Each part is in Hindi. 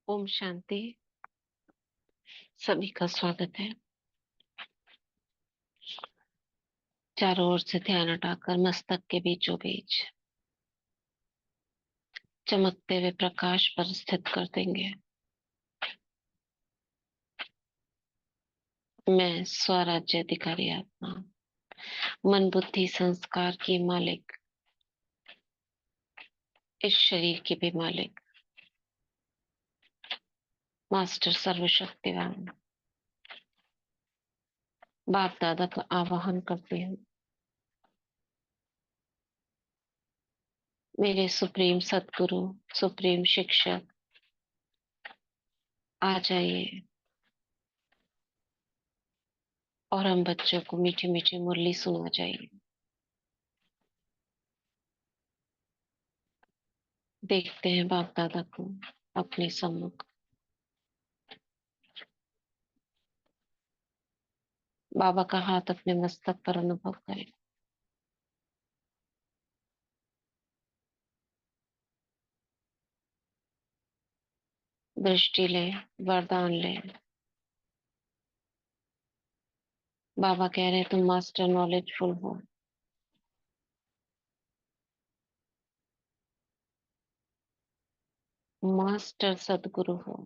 ओम शांति। सभी का स्वागत है। चारों ओर से ध्यान हटाकर मस्तक के बीचों बीच चमकते हुए प्रकाश पर स्थित कर देंगे। मैं स्वराज्य अधिकारी आत्मा, मन बुद्धि संस्कार की मालिक, इस शरीर की भी मालिक, मास्टर सर्वशक्तिवान बाप दादा का आवाहन करती हूँ। मेरे सुप्रीम सदगुरु, सुप्रीम शिक्षक, आ जाइए और हम बच्चों को मीठी मीठी मुरली सुना जाइए। देखते हैं बाप दादा को अपने सम्मुख। बाबा का हाथ अपने मस्तक पर अनुभव करें। दृष्टि ले, वरदान ले। बाबा कह रहे हैं तुम मास्टर नॉलेजफुल हो। मास्टर सदगुरु हो।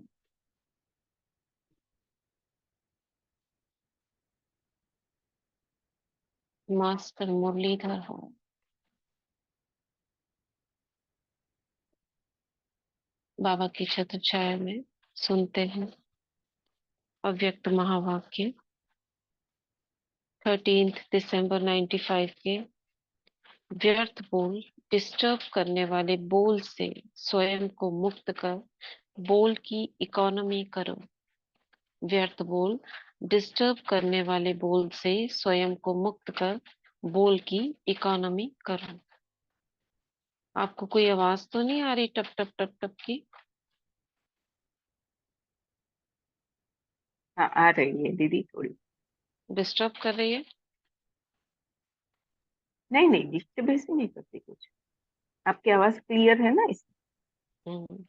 मास्टर मुरलीधर हो। बाबा की छत्र छाया में सुनते हैं अव्यक्त महावाक्य 13 दिसंबर 95 के। व्यर्थ बोल, डिस्टर्ब करने वाले बोल से स्वयं को मुक्त कर बोल की इकोनॉमी करो। व्यर्थ बोल, डिस्टर्ब करने वाले बोल से स्वयं को मुक्त कर बोल की इकोनॉमी करो। आपको कोई आवाज तो नहीं आ रही टप टप टप टप की? हाँ, आ रही है दीदी थोड़ी। डिस्टर्ब कर रही है? नहीं नहीं, डिस्टर्बेंस नहीं करती कुछ। आपकी आवाज क्लियर है ना इस। हम्म।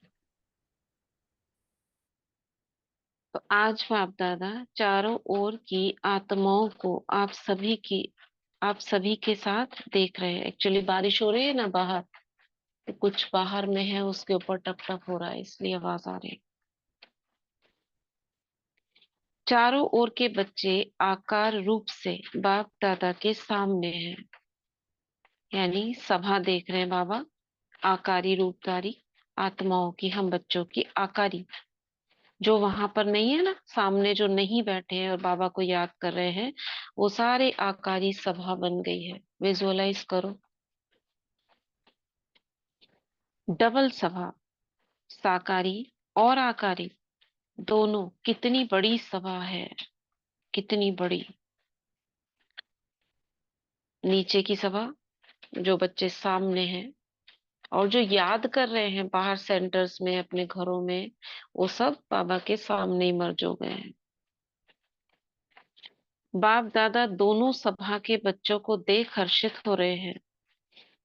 तो आज बाप दादा चारों ओर की आत्माओं को आप सभी के साथ देख रहे हैं। एक्चुअली बारिश हो रही है ना बाहर, तो कुछ बाहर में है उसके ऊपर टप टप हो रहा है, इसलिए आवाज आ रही है। चारों ओर के बच्चे आकार रूप से बाप दादा के सामने हैं। यानी सभा देख रहे हैं बाबा, आकारी रूपधारी आत्माओं की, हम बच्चों की आकारी। जो वहां पर नहीं है ना, सामने जो नहीं बैठे हैं और बाबा को याद कर रहे हैं, वो सारे आकारी सभा बन गई है। विजुअलाइज करो, डबल सभा, साकारी और आकारी दोनों। कितनी बड़ी सभा है, कितनी बड़ी। नीचे की सभा, जो बच्चे सामने हैं और जो याद कर रहे हैं बाहर सेंटर्स में अपने घरों में, वो सब बाबा के सामने ही मर्ज हो गए हैं। बाप दादा दोनों सभा के बच्चों को देख हर्षित हो रहे हैं,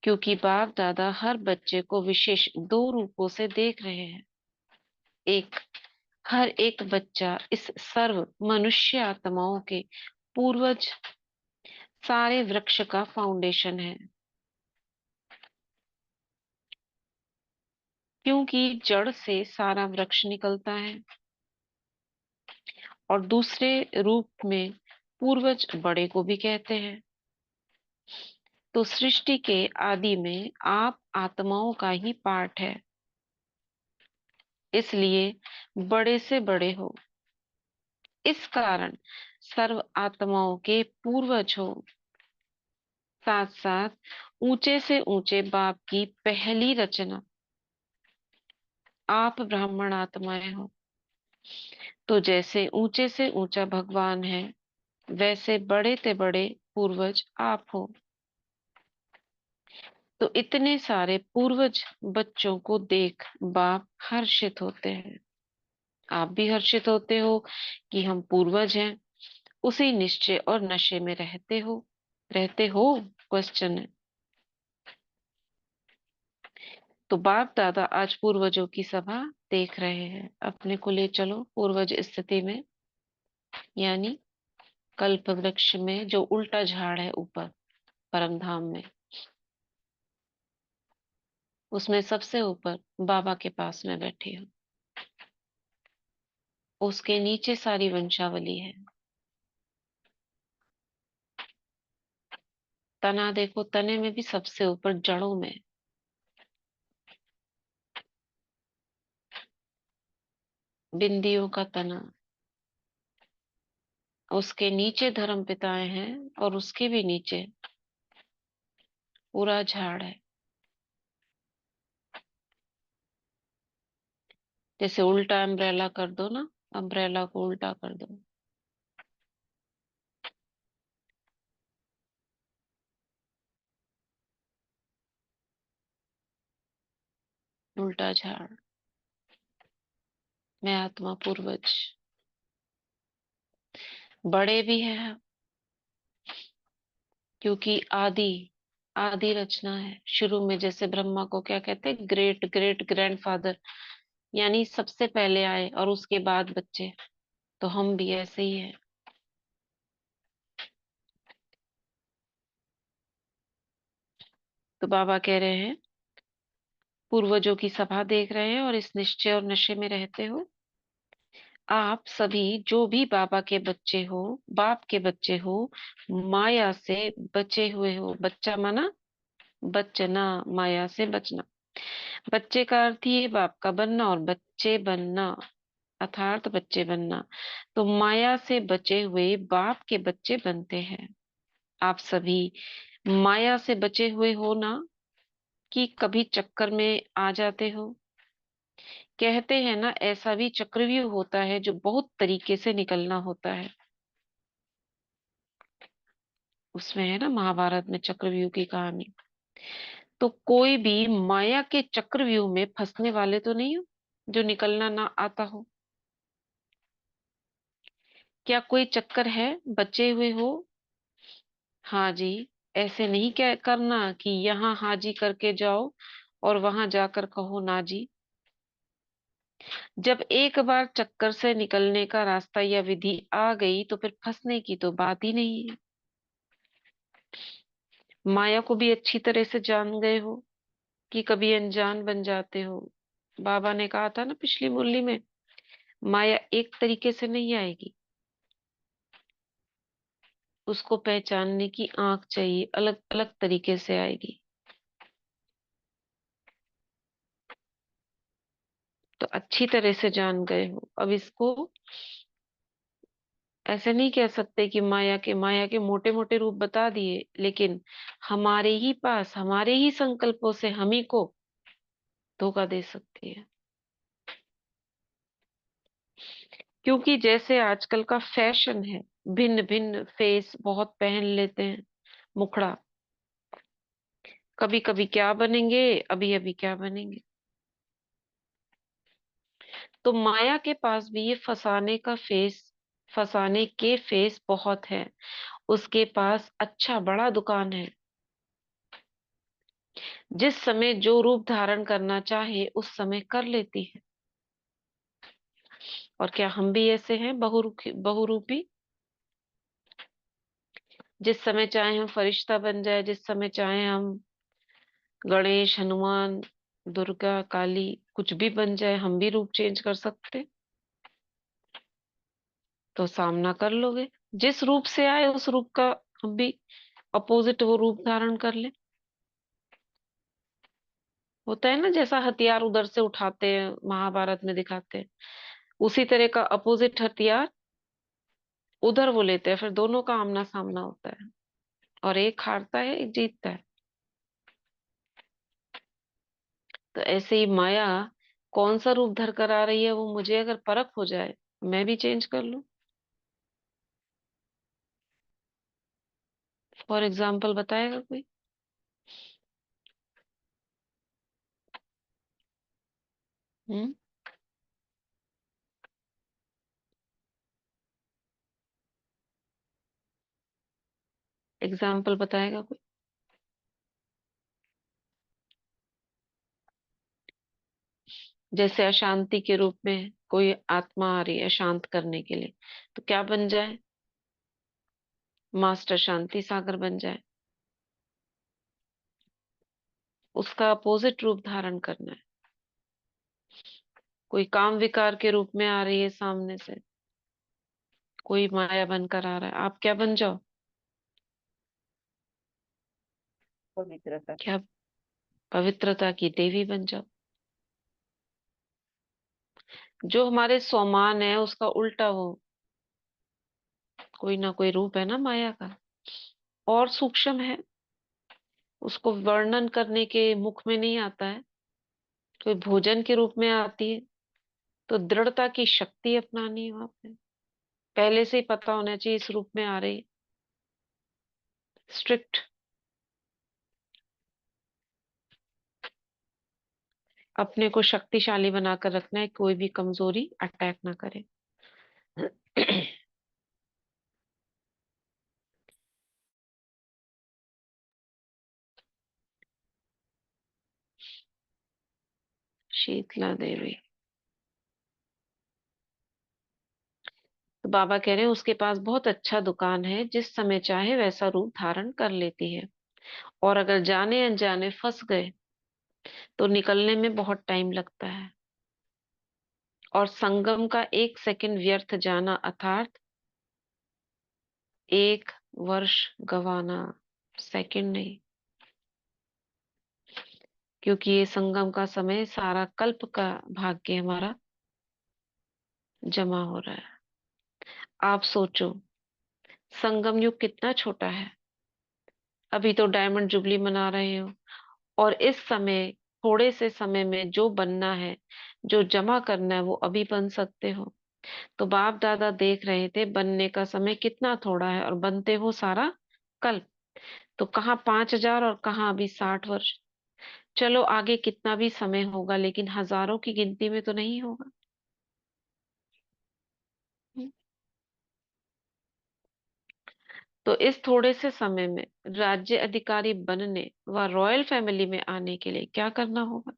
क्योंकि बाप दादा हर बच्चे को विशेष दो रूपों से देख रहे हैं। एक, हर एक बच्चा इस सर्व मनुष्य आत्माओं के पूर्वज, सारे वृक्ष का फाउंडेशन है। क्योंकि जड़ से सारा वृक्ष निकलता है। और दूसरे रूप में पूर्वज बड़े को भी कहते हैं। तो सृष्टि के आदि में आप आत्माओं का ही पार्ट है, इसलिए बड़े से बड़े हो। इस कारण सर्व आत्माओं के पूर्वज हो। साथ साथ ऊंचे से ऊंचे बाप की पहली रचना आप ब्राह्मण आत्माएं हो। तो जैसे ऊंचे से ऊंचा भगवान है, वैसे बड़े से बड़े पूर्वज आप हो। तो इतने सारे पूर्वज बच्चों को देख बाप हर्षित होते हैं। आप भी हर्षित होते हो कि हम पूर्वज हैं। उसी निश्चय और नशे में रहते हो? क्वेश्चन है। तो बाप दादा आज पूर्वजों की सभा देख रहे हैं, अपने को ले चलो पूर्वज स्थिति में, यानी कल्प वृक्ष में जो उल्टा झाड़ है ऊपर परम धाम में, उसमें सबसे ऊपर बाबा के पास में बैठी हूँ। उसके नीचे सारी वंशावली है। तना देखो, तने में भी सबसे ऊपर जड़ों में बिंदियों का तना, उसके नीचे धर्म पिताएं हैं, और उसके भी नीचे पूरा झाड़ है। जैसे उल्टा अम्ब्रेला कर दो ना, अम्ब्रेला को उल्टा कर दो, उल्टा झाड़। मैं आत्मा पूर्वज, बड़े भी है क्योंकि आदि, आदि रचना है। शुरू में जैसे ब्रह्मा को क्या कहते हैं, ग्रेट ग्रेट ग्रैंडफादर, यानी सबसे पहले आए और उसके बाद बच्चे। तो हम भी ऐसे ही हैं। तो बाबा कह रहे हैं, पूर्वजों की सभा देख रहे हैं और इस निश्चय और नशे में रहते हो। आप सभी जो भी बाबा के बच्चे हो, बाप के बच्चे हो, माया से बचे हुए हो। बच्चा माना बचना, माया से बचना। बच्चे का अर्थ ही है बाप का बनना, और बच्चे बनना अर्थात बच्चे बनना। तो माया से बचे हुए बाप के बच्चे बनते हैं। आप सभी माया से बचे हुए हो ना, कि कभी चक्कर में आ जाते हो। कहते हैं ना, ऐसा भी चक्रव्यूह होता है जो बहुत तरीके से निकलना होता है। उसमें है ना महाभारत में चक्रव्यूह की कहानी। तो कोई भी माया के चक्रव्यूह में फंसने वाले तो नहीं हो जो निकलना ना आता हो। क्या कोई चक्कर है, बचे हुए हो? हाँ जी। ऐसे नहीं क्या करना कि यहाँ हाजी करके जाओ और वहां जाकर कहो ना जी। जब एक बार चक्कर से निकलने का रास्ता या विधि आ गई तो फिर फंसने की तो बात ही नहीं है। माया को भी अच्छी तरह से जान गए हो कि कभी अनजान बन जाते हो। बाबा ने कहा था ना पिछली मुरली में, माया एक तरीके से नहीं आएगी, उसको पहचानने की आंख चाहिए, अलग अलग तरीके से आएगी। तो अच्छी तरह से जान गए हो। अब इसको ऐसे नहीं कह सकते कि माया के मोटे मोटे रूप बता दिए, लेकिन हमारे ही पास, हमारे ही संकल्पों से हम ही को धोखा दे सकती है। क्योंकि जैसे आजकल का फैशन है, भिन्न भिन्न फेस बहुत पहन लेते हैं, मुखड़ा। कभी कभी क्या बनेंगे, अभी अभी क्या बनेंगे। तो माया के पास भी ये फसाने के फेस बहुत है। उसके पास अच्छा बड़ा दुकान है। जिस समय जो रूप धारण करना चाहे उस समय कर लेती है। और क्या हम भी ऐसे हैं बहुरूपी? जिस समय चाहे हम फरिश्ता बन जाए, जिस समय चाहे हम गणेश, हनुमान, दुर्गा, काली, कुछ भी बन जाए, हम भी रूप चेंज कर सकते। तो सामना कर लोगे। जिस रूप से आए उस रूप का हम भी अपोजिट वो रूप धारण कर ले। होता है ना, जैसा हथियार उधर से उठाते हैं महाभारत में दिखाते हैं, उसी तरह का अपोजिट हथियार उधर वो लेते हैं, फिर दोनों का आमना सामना होता है, और एक हारता है एक जीतता है। तो ऐसे ही माया कौन सा रूप धर कर आ रही है, वो मुझे अगर परख हो जाए, मैं भी चेंज कर लूं। फॉर एग्जाम्पल बताएगा कोई? हम्म। एग्जाम्पल बताएगा कोई? जैसे अशांति के रूप में कोई आत्मा आ रही है शांत करने के लिए, तो क्या बन जाए? मास्टर शांति सागर बन जाए। उसका अपोजिट रूप धारण करना है। कोई काम विकार के रूप में आ रही है सामने से, कोई माया बनकर आ रहा है, आप क्या बन जाओ? पवित्रता। क्या? पवित्रता की देवी बन जाओ। जो हमारे स्वमान है उसका उल्टा वो कोई ना कोई रूप है ना माया का, और सूक्ष्म है। उसको वर्णन करने के मुख में नहीं आता है। कोई भोजन के रूप में आती है, तो दृढ़ता की शक्ति अपनानी है वहां पे। पहले से ही पता होना चाहिए इस रूप में आ रही है। स्ट्रिक्ट। अपने को शक्तिशाली बनाकर रखना है, कोई भी कमजोरी अटैक ना करे। शीतला देवी। तो बाबा कह रहे हैं उसके पास बहुत अच्छा दुकान है, जिस समय चाहे वैसा रूप धारण कर लेती है। और अगर जाने अनजाने फंस गए तो निकलने में बहुत टाइम लगता है। और संगम का एक सेकंड व्यर्थ जाना अर्थात एक वर्ष गवाना। सेकंड नहीं, क्योंकि ये संगम का समय सारा कल्प का भाग्य हमारा जमा हो रहा है। आप सोचो, संगम युग कितना छोटा है। अभी तो डायमंड जुबली मना रहे हो, और इस समय थोड़े से समय में जो बनना है, जो जमा करना है, वो अभी बन सकते हो। तो बाप दादा देख रहे थे बनने का समय कितना थोड़ा है, और बनते हो सारा कल्प। तो कहाँ 5,000 और कहाँ अभी 60 वर्ष। चलो आगे कितना भी समय होगा, लेकिन हजारों की गिनती में तो नहीं होगा। हम्म। तो इस थोड़े से समय में राज्य अधिकारी बनने व रॉयल फैमिली में आने के लिए क्या करना होगा?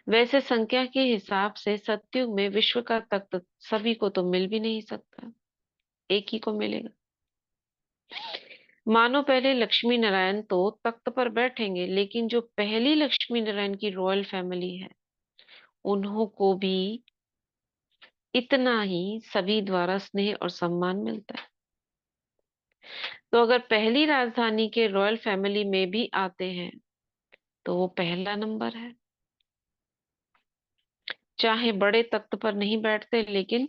वैसे संख्या के हिसाब से सतयुग में विश्व का तख्त सभी को तो मिल भी नहीं सकता, एक ही को मिलेगा। मानो पहले लक्ष्मी नारायण तो तख्त पर बैठेंगे, लेकिन जो पहली लक्ष्मी नारायण की रॉयल फैमिली है, उन्हों को भी इतना ही सभी द्वारा स्नेह और सम्मान मिलता है। तो अगर पहली राजधानी के रॉयल फैमिली में भी आते हैं तो वो पहला नंबर है। चाहे बड़े तख्त पर नहीं बैठते, लेकिन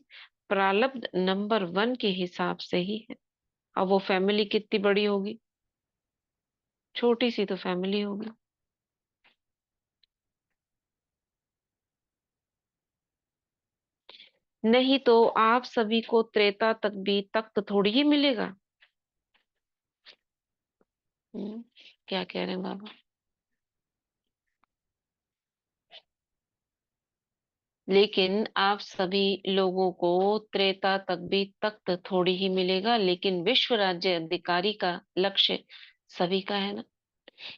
प्रारब्ध नंबर 1 के हिसाब से ही है। अब वो फैमिली कितनी बड़ी होगी? छोटी सी तो फैमिली होगी। नहीं तो आप सभी को त्रेता तक भी तख्त थोड़ी ही मिलेगा। हम्म, क्या कह रहे हैं बाबा? लेकिन आप सभी लोगों को त्रेता तक भी तख्त थोड़ी ही मिलेगा, लेकिन विश्व राज्य अधिकारी का लक्ष्य सभी का है ना,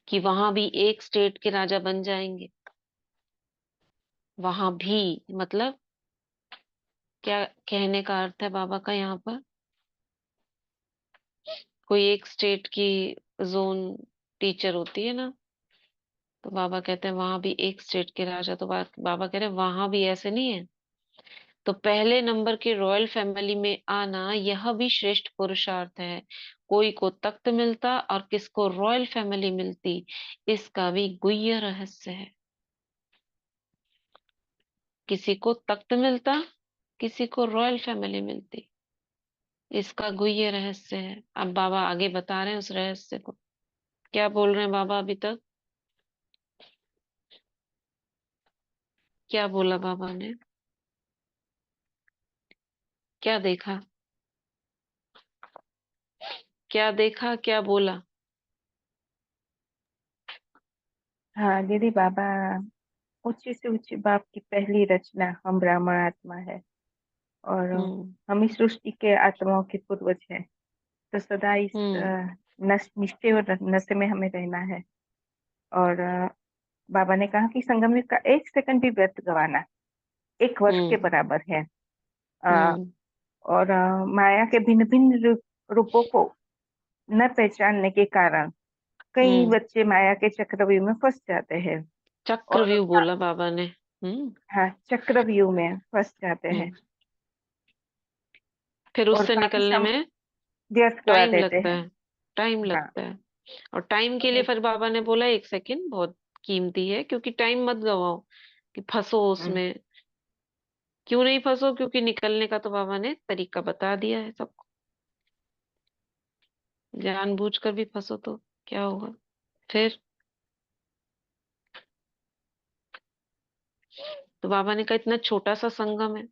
कि वहां भी एक स्टेट के राजा बन जाएंगे। वहां भी मतलब क्या कहने का अर्थ है बाबा का यहाँ पर? कोई एक स्टेट की जोन टीचर होती है ना, तो बाबा कहते हैं वहां भी एक स्टेट के राजा। तो बाबा कह रहे हैं वहां भी ऐसे नहीं है। तो पहले नंबर के रॉयल फैमिली में आना यह भी श्रेष्ठ पुरुषार्थ है। कोई को तख्त मिलता और किसको रॉयल फैमिली मिलती, इसका भी गुह्य रहस्य है। किसी को तख्त मिलता, किसी को रॉयल फैमिली मिलती, इसका गुह्य रहस्य है। अब बाबा आगे बता रहे हैं उस रहस्य को। क्या बोल रहे हैं बाबा अभी तक? क्या बोला बाबा ने? क्या देखा? क्या देखा, क्या बोला? हाँ दीदी, बाबा ऊंची से ऊंची बाप की पहली रचना हम ब्राह्मण आत्मा है, और हम्म। हम इस सृष्टि के आत्माओं के पूर्वज हैं। तो सदा इस हम्म। नशे और नशे में हमें रहना है। और बाबा ने कहा कि संगम युग का एक सेकंड भी व्यर्थ गवाना 1 वर्ष के हम्म। बराबर है। अ, हम्म। और माया के भिन्न भिन्न रूपों को न पहचानने के कारण कई हम्म। बच्चे माया के चक्रव्यूह में फंस जाते हैं। और चक्रव्यूह बोला बाबा ने। हम्म। हाँ, चक्रव्यूह में फंस जाते हैं हम्म। फिर और उससे काफी निकलने समय में व्यर्थ गवा टाइम देते लगता हैं। है। टाइम हाँ। लगता है। और टाइम के लिए और फिर बाबा ने बोला 1 सेकंड बहुत कीमती है, क्योंकि टाइम मत गवाओ कि फंसो हम्म, उसमें। क्यों नहीं फंसो? क्योंकि निकलने का तो बाबा ने तरीका बता दिया है सबको। जानबूझकर भी फंसो तो क्या होगा फिर? तो बाबा ने कहा इतना छोटा सा संगम है,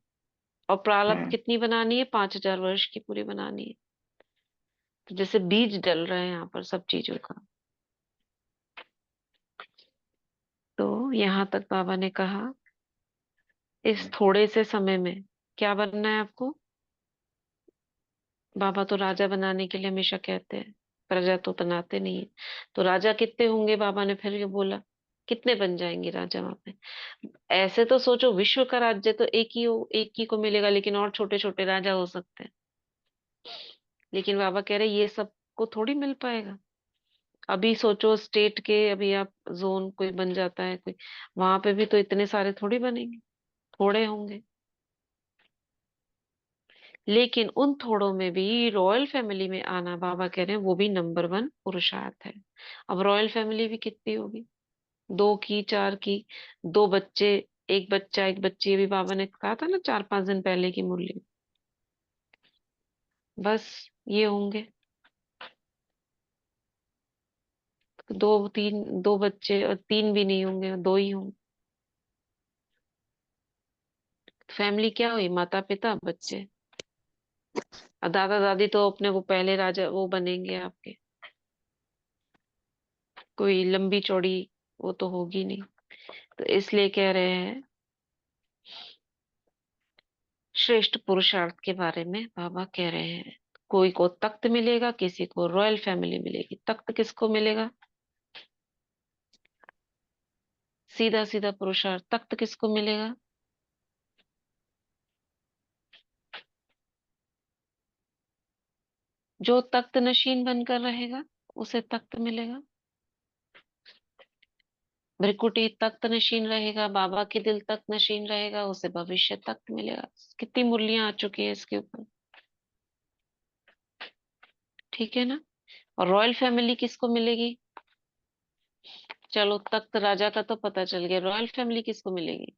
और प्रारब्ध हम्म, कितनी बनानी है? 5,000 वर्ष की पूरी बनानी है। तो जैसे बीज डल रहे हैं यहाँ पर सब चीजों का। तो यहाँ तक बाबा ने कहा इस हम्म, थोड़े से समय में क्या बनना है आपको। बाबा तो राजा बनाने के लिए हमेशा कहते हैं, प्रजा तो बनाते नहीं है। तो राजा कितने होंगे? बाबा ने फिर ये बोला, कितने बन जाएंगे राजा वहां पे? ऐसे तो सोचो, विश्व का राज्य तो एक ही को मिलेगा, लेकिन और छोटे छोटे राजा हो सकते हैं। लेकिन बाबा कह रहे ये सबको थोड़ी मिल पाएगा। अभी सोचो स्टेट के, अभी आप जोन कोई बन जाता है कोई, वहां पे भी तो इतने सारे थोड़ी बनेंगे, थोड़े होंगे। लेकिन उन थोड़ों में भी रॉयल फैमिली में आना, बाबा कह रहे हैं वो भी नंबर 1 पुरुषार्थ है। अब रॉयल फैमिली भी कितनी होगी? 2 की, 4 की, 2 बच्चे, एक बच्चा एक बच्ची, अभी बाबा ने कहा था ना 4-5 दिन पहले की मुरली। बस ये होंगे। 2 बच्चे, और 3 भी नहीं होंगे, 2 ही होंगे। फैमिली क्या हुई? माता पिता बच्चे। और दादा दादी तो अपने वो पहले राजा वो बनेंगे आपके, कोई लंबी चौड़ी वो तो होगी नहीं। तो इसलिए कह रहे हैं श्रेष्ठ पुरुषार्थ के बारे में बाबा कह रहे हैं। कोई को तख्त मिलेगा, किसी को रॉयल फैमिली मिलेगी। तख्त किसको मिलेगा? सीधा सीधा पुरुषार्थ, तख्त किसको मिलेगा? जो तख्त नशीन बनकर रहेगा उसे तख्त मिलेगा। भ्रिकुटी तख्त नशीन रहेगा, बाबा के दिल तख्त नशीन रहेगा, उसे भविष्य तख्त मिलेगा। कितनी मुरलियां आ चुकी है इसके ऊपर। ठीक है ना? और रॉयल फैमिली किसको मिलेगी? चलो तख्त राजा का तो पता चल गया, रॉयल फैमिली किसको मिलेगी?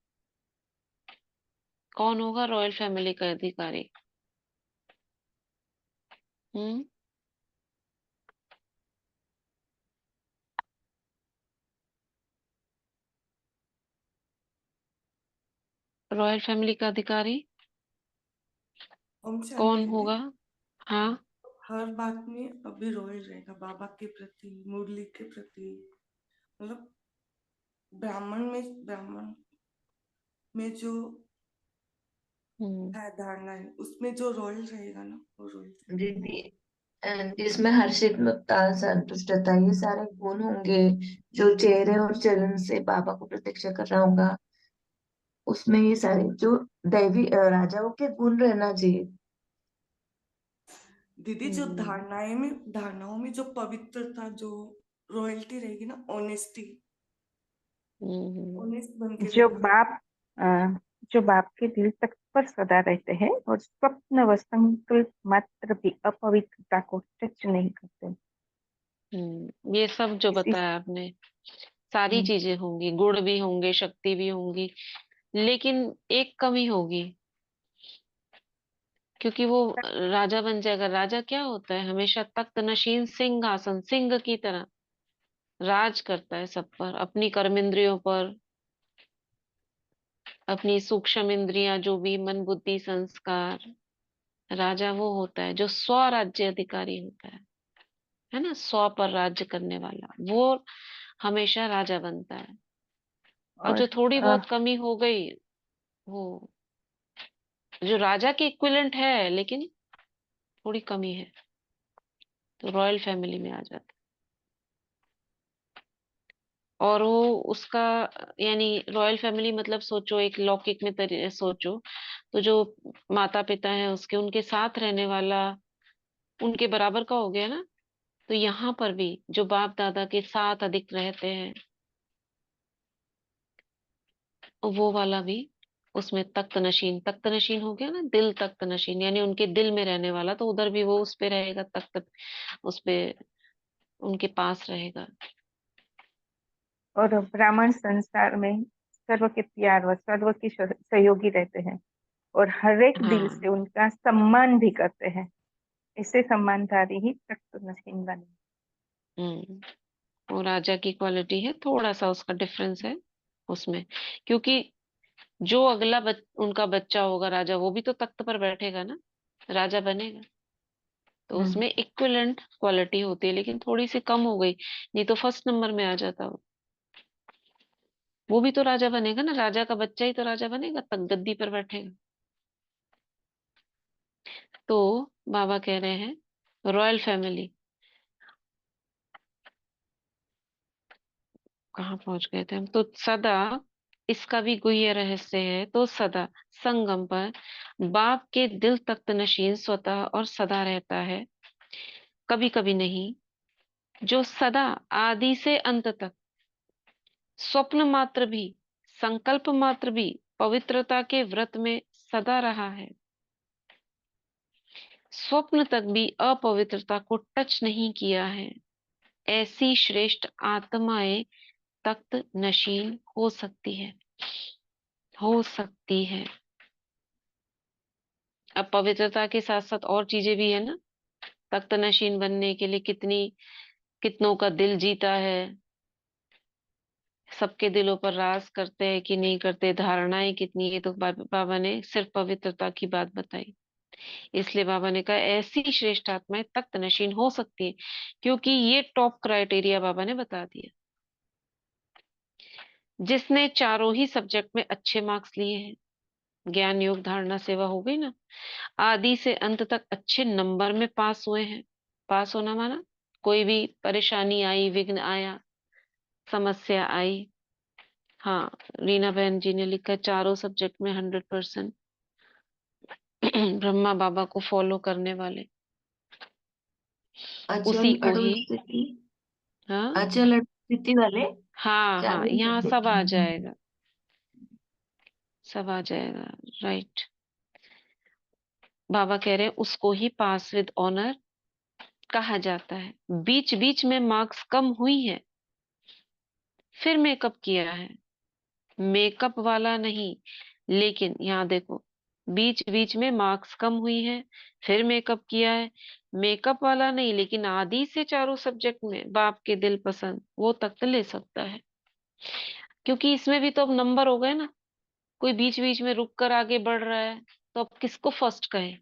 कौन होगा रॉयल फैमिली का अधिकारी? हम्म। रॉयल फैमिली का अधिकारी ओम शांति कौन दीदी। होगा? हाँ। हर बात में अभी रॉयल रहेगा, बाबा के प्रति, मुरली के प्रति। मतलब ब्राह्मण में जो हम्म। है धारणा है, उसमें जो रॉयल रहेगा ना, वो रॉयल रहेगा। दीदी इसमें हर्षितता, संतुष्टता, ये सारे गुण होंगे जो चेहरे और चलन से बाबा को प्रत्यक्ष कर रहा होगा। उसमें ये सारे जो दैवी राजाओं के गुण रहना चाहिए। दीदी जो हम्म। धारणाओं में जो पवित्रता, जो रॉयल्टी रहेगी ना, ऑनेस्टी, हम्म। ऑनेस्ट बन के जो रहना। बाप अ, जो बाप के दिल तक पर सदा रहते हैं और स्वप्न व संकल्प मात्र भी अपवित्रता को टच नहीं करते। ये सब जो इसी बताया आपने, सारी हम्म, चीजें होंगी, गुण भी होंगे, शक्ति भी होंगी, लेकिन एक कमी होगी। क्योंकि वो राजा बन जाएगा। राजा क्या होता है? हमेशा तख्त नशीन सिंहासन, सिंह की तरह राज करता है सब पर, अपनी कर्मेंद्रियों पर, अपनी सूक्ष्म इंद्रियां, जो भी मन बुद्धि संस्कार। राजा वो होता है जो स्वराज्य अधिकारी होता है ना, स्व पर राज्य करने वाला वो हमेशा राजा बनता है। और और जो थोड़ी अ, बहुत कमी हो गई, वो जो राजा के इक्विवेलेंट है लेकिन थोड़ी कमी है, तो रॉयल फैमिली में आ जाता और वो उसका यानी रॉयल फैमिली मतलब सोचो एक लौकिक में सोचो तो जो माता पिता है उसके उनके साथ रहने वाला उनके बराबर का हो गया ना। तो यहाँ पर भी जो बाप दादा के साथ अधिक रहते हैं वो वाला भी उसमें तख्त नशीन हो गया ना, दिल तख्त नशीन यानी उनके दिल में रहने वाला, तो उधर भी वो उस पे रहेगा, तख्त उस पे उनके पास रहेगा। और ब्राह्मण संसार में सर्व के प्यार व सर्व के सहयोगी रहते हैं और हर एक दिल से हाँ। उनका सम्मान भी करते हैं। इससे सम्मानधारी ही तख्त नशीन बने। हम्म। और राजा की क्वालिटी है, थोड़ा सा उसका डिफरेंस है उसमें, क्योंकि जो अगला उनका बच्चा होगा राजा, वो भी तो तख्त पर बैठेगा ना, राजा बनेगा। तो हम्म। उसमें इक्विवेलेंट क्वालिटी होती है, लेकिन थोड़ी सी कम हो गई, नहीं तो फर्स्ट नंबर में आ जाता वो भी तो राजा बनेगा ना, राजा का बच्चा ही तो राजा बनेगा, तक गद्दी पर बैठेगा। तो बाबा कह रहे हैं रॉयल फैमिली, कहाँ पहुंच गए थे हम, तो सदा इसका भी गुह्य रहस्य है, तो सदा संगम पर बाप के दिल तख्त नशीन स्वतः और सदा रहता है, कभी कभी नहीं, जो सदा आदि से अंत तक स्वप्न मात्र भी, संकल्प मात्र भी पवित्रता के व्रत में सदा रहा है, स्वप्न तक भी अपवित्रता को टच नहीं किया है, ऐसी श्रेष्ठ आत्माएं तख्त नशीन हो सकती है, हो सकती है। अब पवित्रता के साथ साथ और चीजें भी है ना, तख्त नशीन बनने के लिए कितनों का दिल जीता है, सबके दिलों पर राज करते हैं कि नहीं करते, धारणाएं कितनी है, तो बाबा ने सिर्फ पवित्रता की बात बताई। इसलिए बाबा ने कहा ऐसी श्रेष्ठ आत्माएं तख्त नशीन हो सकती है, क्योंकि ये टॉप क्राइटेरिया बाबा ने बता दिया। जिसने चारों ही सब्जेक्ट में अच्छे मार्क्स लिए हैं, ज्ञान योग धारणा सेवा हो गई ना, आदि से अंत तक अच्छे नंबर में पास हुए हैं, पास होना माना कोई भी परेशानी आई, विघ्न आया, समस्या आई, हाँ, रीना बहन जी ने लिखा है चारों सब्जेक्ट में 100%, ब्रह्मा बाबा को फॉलो करने वाले अचल उसी को अड़ुल ही। स्थिति, हाँ अचल अड़ुल स्थिति वाले हाँ हाँ, चारों यहाँ सब सब्जेक्ट। आ जाएगा, सब आ जाएगा। राइट। बाबा कह रहे हैं उसको ही पास विद ऑनर कहा जाता है, बीच बीच में मार्क्स कम हुई है फिर मेकअप किया है, मेकअप वाला नहीं, लेकिन यहाँ देखो, बीच बीच में मार्क्स कम हुई है फिर मेकअप किया है, मेकअप वाला नहीं, लेकिन आदि से चारों सब्जेक्ट में बाप के दिल पसंद वो तक ले सकता है, क्योंकि इसमें भी तो अब नंबर हो गए ना, कोई बीच बीच में रुक कर आगे बढ़ रहा है तो अब किसको फर्स्ट कहे,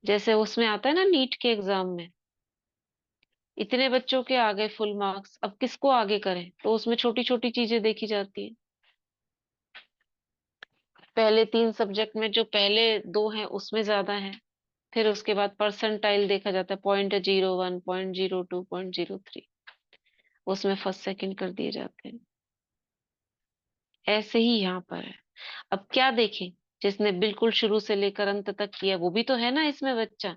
जैसे उसमें आता है ना नीट के एग्जाम में, इतने बच्चों के आ गए फुल मार्क्स, अब किसको आगे करें, तो उसमें छोटी छोटी चीजें देखी जाती है, पहले 3 सब्जेक्ट में जो पहले 2 हैं उसमें ज्यादा है, फिर उसके बाद परसेंटाइल देखा जाता है, 0.01, 0.02, 0.03, उसमें फर्स्ट सेकंड कर दिए जाते हैं। ऐसे ही यहाँ पर है। अब क्या देखें, जिसने बिल्कुल शुरू से लेकर अंत तक किया वो भी तो है ना इसमें बच्चा,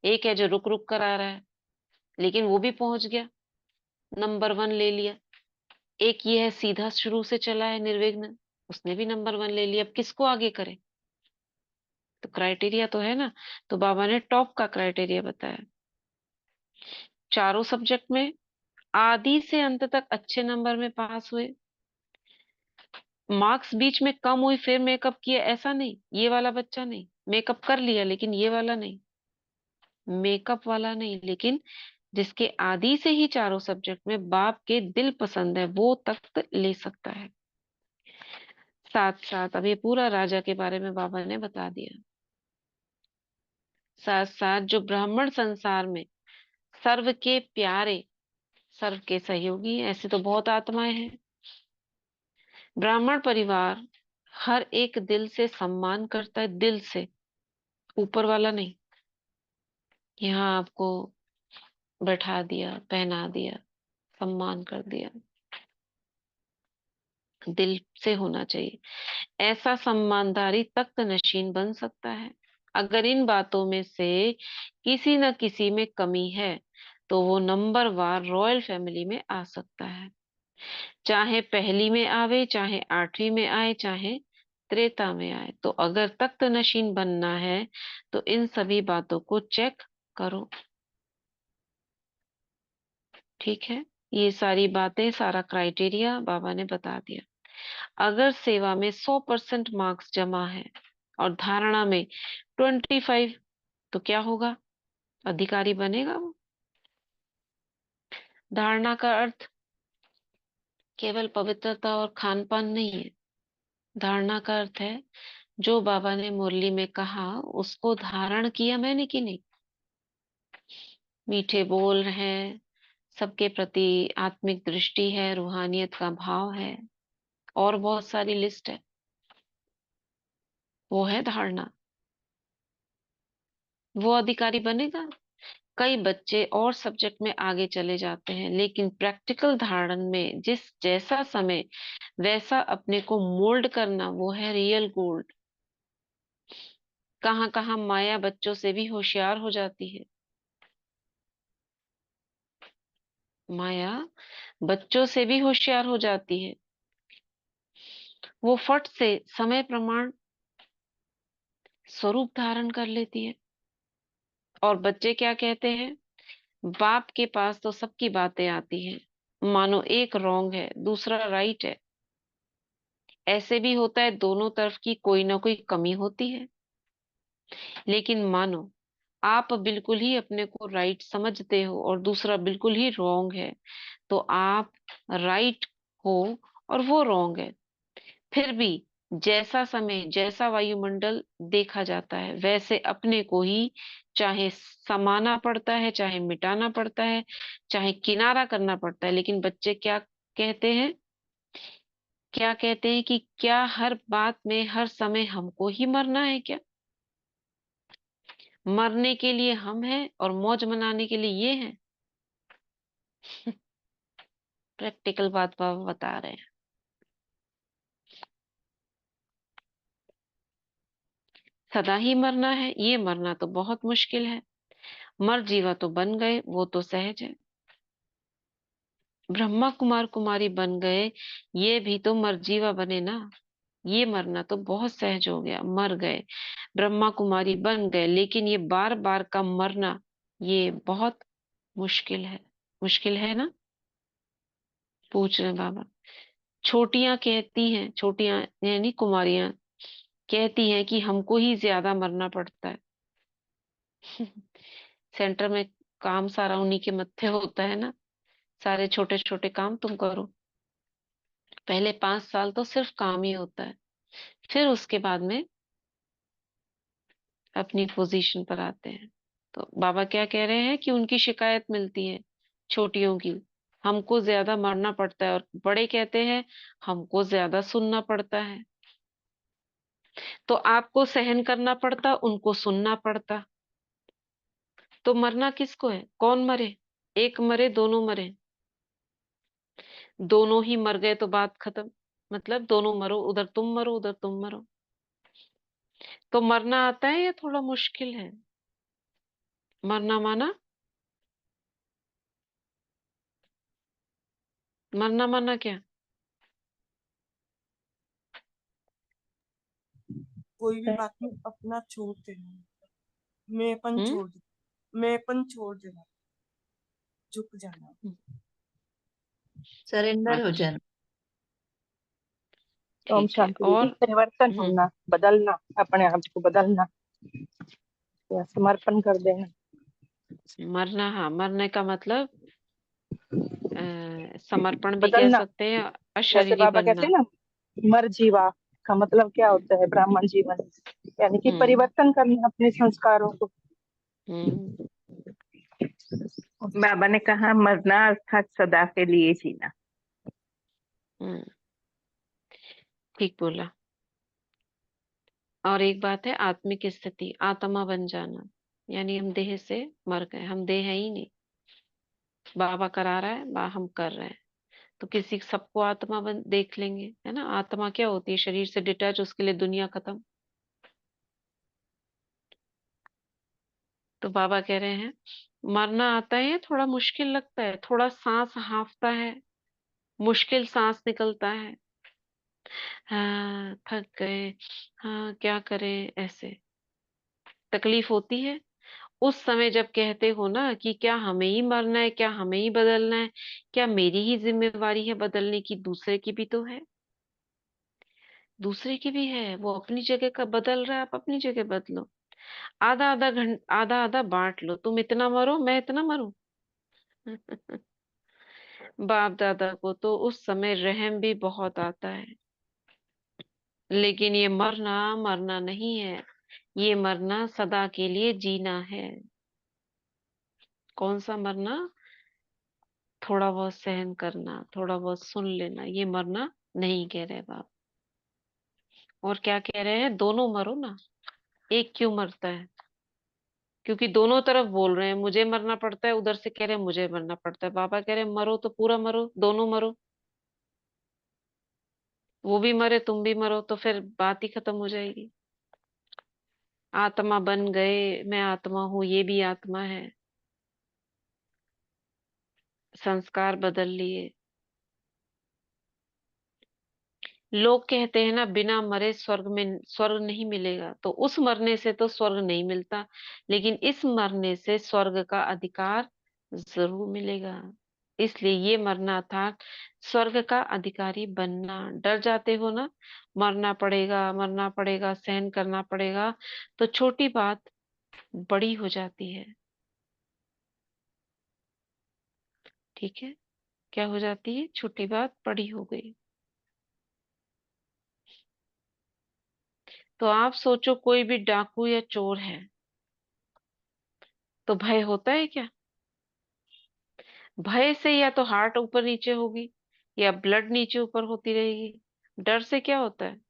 एक है जो रुक रुक कर आ रहा है लेकिन वो भी पहुंच गया, नंबर 1 ले लिया, एक ये है सीधा शुरू से चला है निर्विघ्न, उसने भी नंबर 1 ले लिया, अब किसको आगे करे, तो क्राइटेरिया तो है ना। तो बाबा ने टॉप का क्राइटेरिया बताया, चारों सब्जेक्ट में आदि से अंत तक अच्छे नंबर में पास हुए, मार्क्स बीच में कम हुई फिर मेकअप किया, ऐसा नहीं, ये वाला बच्चा नहीं, मेकअप कर लिया लेकिन ये वाला नहीं, मेकअप वाला नहीं, लेकिन जिसके आदि से ही चारों सब्जेक्ट में बाप के दिल पसंद है वो तख्त ले सकता है। साथ साथ अब ये पूरा राजा के बारे में बाबा ने बता दिया, साथ साथ जो ब्राह्मण संसार में सर्व के प्यारे, सर्व के सहयोगी, ऐसे तो बहुत आत्माएं हैं, ब्राह्मण परिवार हर एक दिल से सम्मान करता है, दिल से, ऊपर वाला नहीं, यहाँ आपको बैठा दिया, पहना दिया, सम्मान कर दिया, दिल से होना चाहिए। ऐसा सम्मानधारी तख्त नशीन बन सकता है। अगर इन बातों में से किसी न किसी में कमी है तो वो नंबर वार रॉयल फैमिली में आ सकता है, चाहे पहली में आवे, चाहे आठवीं में आए, चाहे त्रेता में आए। तो अगर तख्त नशीन बनना है तो इन सभी बातों को चेक करो। ठीक है, ये सारी बातें, सारा क्राइटेरिया बाबा ने बता दिया। अगर सेवा में 100% मार्क्स जमा है और धारणा में 25, तो क्या होगा? अधिकारी बनेगा वो। धारणा का अर्थ केवल पवित्रता और खान पान नहीं है। धारणा का अर्थ है जो बाबा ने मुरली में कहा उसको धारण किया मैंने कि नहीं। मीठे बोल हैं, सबके प्रति आत्मिक दृष्टि है, रूहानियत का भाव है, और बहुत सारी लिस्ट है। वो है धारणा। वो अधिकारी बनेगा। कई बच्चे और सब्जेक्ट में आगे चले जाते हैं, लेकिन प्रैक्टिकल धारण में जिस जैसा समय वैसा अपने को मोल्ड करना, वो है रियल गोल्ड। कहाँ कहाँ माया बच्चों से भी होशियार हो जाती है। माया बच्चों से भी होशियार हो जाती है। वो फट से समय प्रमाण स्वरूप धारण कर लेती है। और बच्चे क्या कहते हैं? बाप के पास तो सबकी बातें आती हैं, मानो एक रॉन्ग है दूसरा राइट है। ऐसे भी होता है, दोनों तरफ की कोई ना कोई कमी होती है। लेकिन मानो आप बिल्कुल ही अपने को राइट समझते हो और दूसरा बिल्कुल ही रॉन्ग है, तो आप राइट हो और वो रॉन्ग है। फिर भी जैसा समय, जैसा वायुमंडल देखा जाता है, वैसे अपने को ही चाहे समाना पड़ता है, चाहे मिटाना पड़ता है, चाहे किनारा करना पड़ता है। लेकिन बच्चे क्या कहते हैं? क्या कहते हैं कि क्या हर बात में हर समय हमको ही मरना है क्या? मरने के लिए हम हैं और मौज मनाने के लिए ये हैं। प्रैक्टिकल बात बाबा बता रहे हैं। सदा ही मरना है, ये मरना तो बहुत मुश्किल है। मर जीवा तो बन गए, वो तो सहज है। ब्रह्मा कुमार कुमारी बन गए, ये भी तो मरजीवा बने ना। ये मरना तो बहुत सहज हो गया, मर गए, ब्रह्मा कुमारी बन गए। लेकिन ये बार बार का मरना, ये बहुत मुश्किल है। मुश्किल है ना? पूछ रहे बाबा। छोटियां कहती हैं, छोटियां यानी कुमारियां कहती हैं कि हमको ही ज्यादा मरना पड़ता है। सेंटर में काम सारा उन्हीं के मत्थे होता है ना। सारे छोटे छोटे काम तुम करो। पहले 5 साल तो सिर्फ काम ही होता है, फिर उसके बाद में अपनी पोजीशन पर आते हैं। तो बाबा क्या कह रहे हैं कि उनकी शिकायत मिलती है छोटियों की, हमको ज्यादा मरना पड़ता है। और बड़े कहते हैं हमको ज्यादा सुनना पड़ता है। तो आपको सहन करना पड़ता, उनको सुनना पड़ता। तो मरना किसको है? कौन मरे? एक मरे, दोनों मरे? दोनों ही मर गए तो बात खत्म। मतलब दोनों मरो, उधर तुम मरो, उधर तुम मरो। तो मरना आता है या थोड़ा मुश्किल है? मरना माना, मरना माना क्या? कोई भी बात में अपना छोड़ देना, मैंपन हम्म। छोड़ देना, मैंपन छोड़ देना, झुक जाना। सरेंडर हो अच्छा, जाना। ओम ठीक है। शांति दीदी, और परिवर्तन हम्म, होना, बदलना, अपने आप को बदलना या समर्पण कर देना। मरना, हाँ, मरने का मतलब समर्पण भी कह बदलना, सकते हैं, जैसे अशरीरी बाबा कहते बनना। हैं ना, मर जीवा का मतलब क्या होता है? ब्राह्मण जीवन, यानी कि हम्म। परिवर्तन करना अपने संस्कारों को। हम्म। बाबा ने कहा मरना अर्थात सदा के लिए जीना। हम्म। ठीक बोला। और एक बात है आत्मिक स्थिति, आत्मा बन जाना, यानी हम देह से मर गए, हम देह है ही नहीं। बाबा करा रहा है, हम कर रहे हैं। तो किसी सबको आत्मा बन देख लेंगे, है ना। आत्मा क्या होती है? शरीर से डिटैच, उसके लिए दुनिया खत्म। तो बाबा कह रहे हैं मरना आता है, थोड़ा मुश्किल लगता है, थोड़ा सांस हांफता है, मुश्किल सांस निकलता है, हाँ थक गए, हाँ क्या करें, ऐसे तकलीफ होती है। उस समय जब कहते हो ना कि क्या हमें ही मरना है, क्या हमें ही बदलना है, क्या मेरी ही जिम्मेवारी है बदलने की? दूसरे की भी तो है, दूसरे की भी है। वो अपनी जगह का बदल रहा है, आप अपनी जगह बदलो। आधा आधा घंटा, आधा आधा बांट लो, तुम इतना मरो, मैं इतना मरूं। बाप दादा को तो उस समय रहम भी बहुत आता है, लेकिन ये मरना मरना नहीं है, ये मरना सदा के लिए जीना है। कौन सा मरना? थोड़ा बहुत सहन करना, थोड़ा बहुत सुन लेना, ये मरना नहीं कह रहे बाप। और क्या कह रहे हैं? दोनों मरो ना। एक क्यों मरता है? क्योंकि दोनों तरफ बोल रहे हैं मुझे मरना पड़ता है, उधर से कह रहे हैं मुझे मरना पड़ता है। बाबा कह रहे हैं मरो तो पूरा मरो, दोनों मरो। वो भी मरे, तुम भी मरो, तो फिर बात ही खत्म हो जाएगी। आत्मा बन गए, मैं आत्मा हूं, ये भी आत्मा है, संस्कार बदल लिए। लोग कहते हैं ना बिना मरे स्वर्ग में स्वर्ग नहीं मिलेगा, तो उस मरने से तो स्वर्ग नहीं मिलता, लेकिन इस मरने से स्वर्ग का अधिकार जरूर मिलेगा। इसलिए ये मरना था स्वर्ग का अधिकारी बनना। डर जाते हो ना, मरना पड़ेगा, सहन करना पड़ेगा, तो छोटी बात बड़ी हो जाती है। ठीक है, क्या हो जाती है? छोटी बात बड़ी हो गई। तो आप सोचो कोई भी डाकू या चोर है तो भय होता है क्या? भय से या तो हार्ट ऊपर नीचे होगी, या ब्लड नीचे ऊपर होती रहेगी। डर से क्या होता है?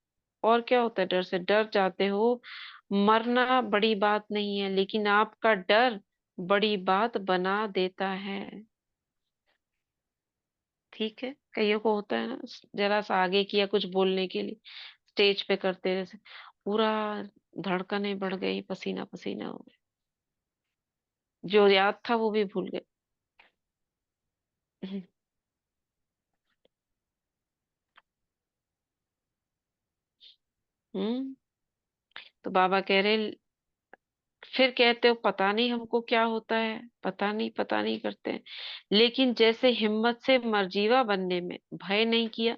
और क्या होता है? डर से डर जाते हो। मरना बड़ी बात नहीं है, लेकिन आपका डर बड़ी बात बना देता है। ठीक है, कईयों को होता है ना, जरा सा आगे किया कुछ बोलने के लिए, स्टेज पे करते रहे, पूरा धड़कनें बढ़ गई, पसीना पसीना हो गया, जो याद था वो भी भूल गए। हम्म। तो बाबा कह रहे, फिर कहते हो पता नहीं हमको क्या होता है, पता नहीं करते हैं। लेकिन जैसे हिम्मत से मर्जीवा बनने में भय नहीं किया,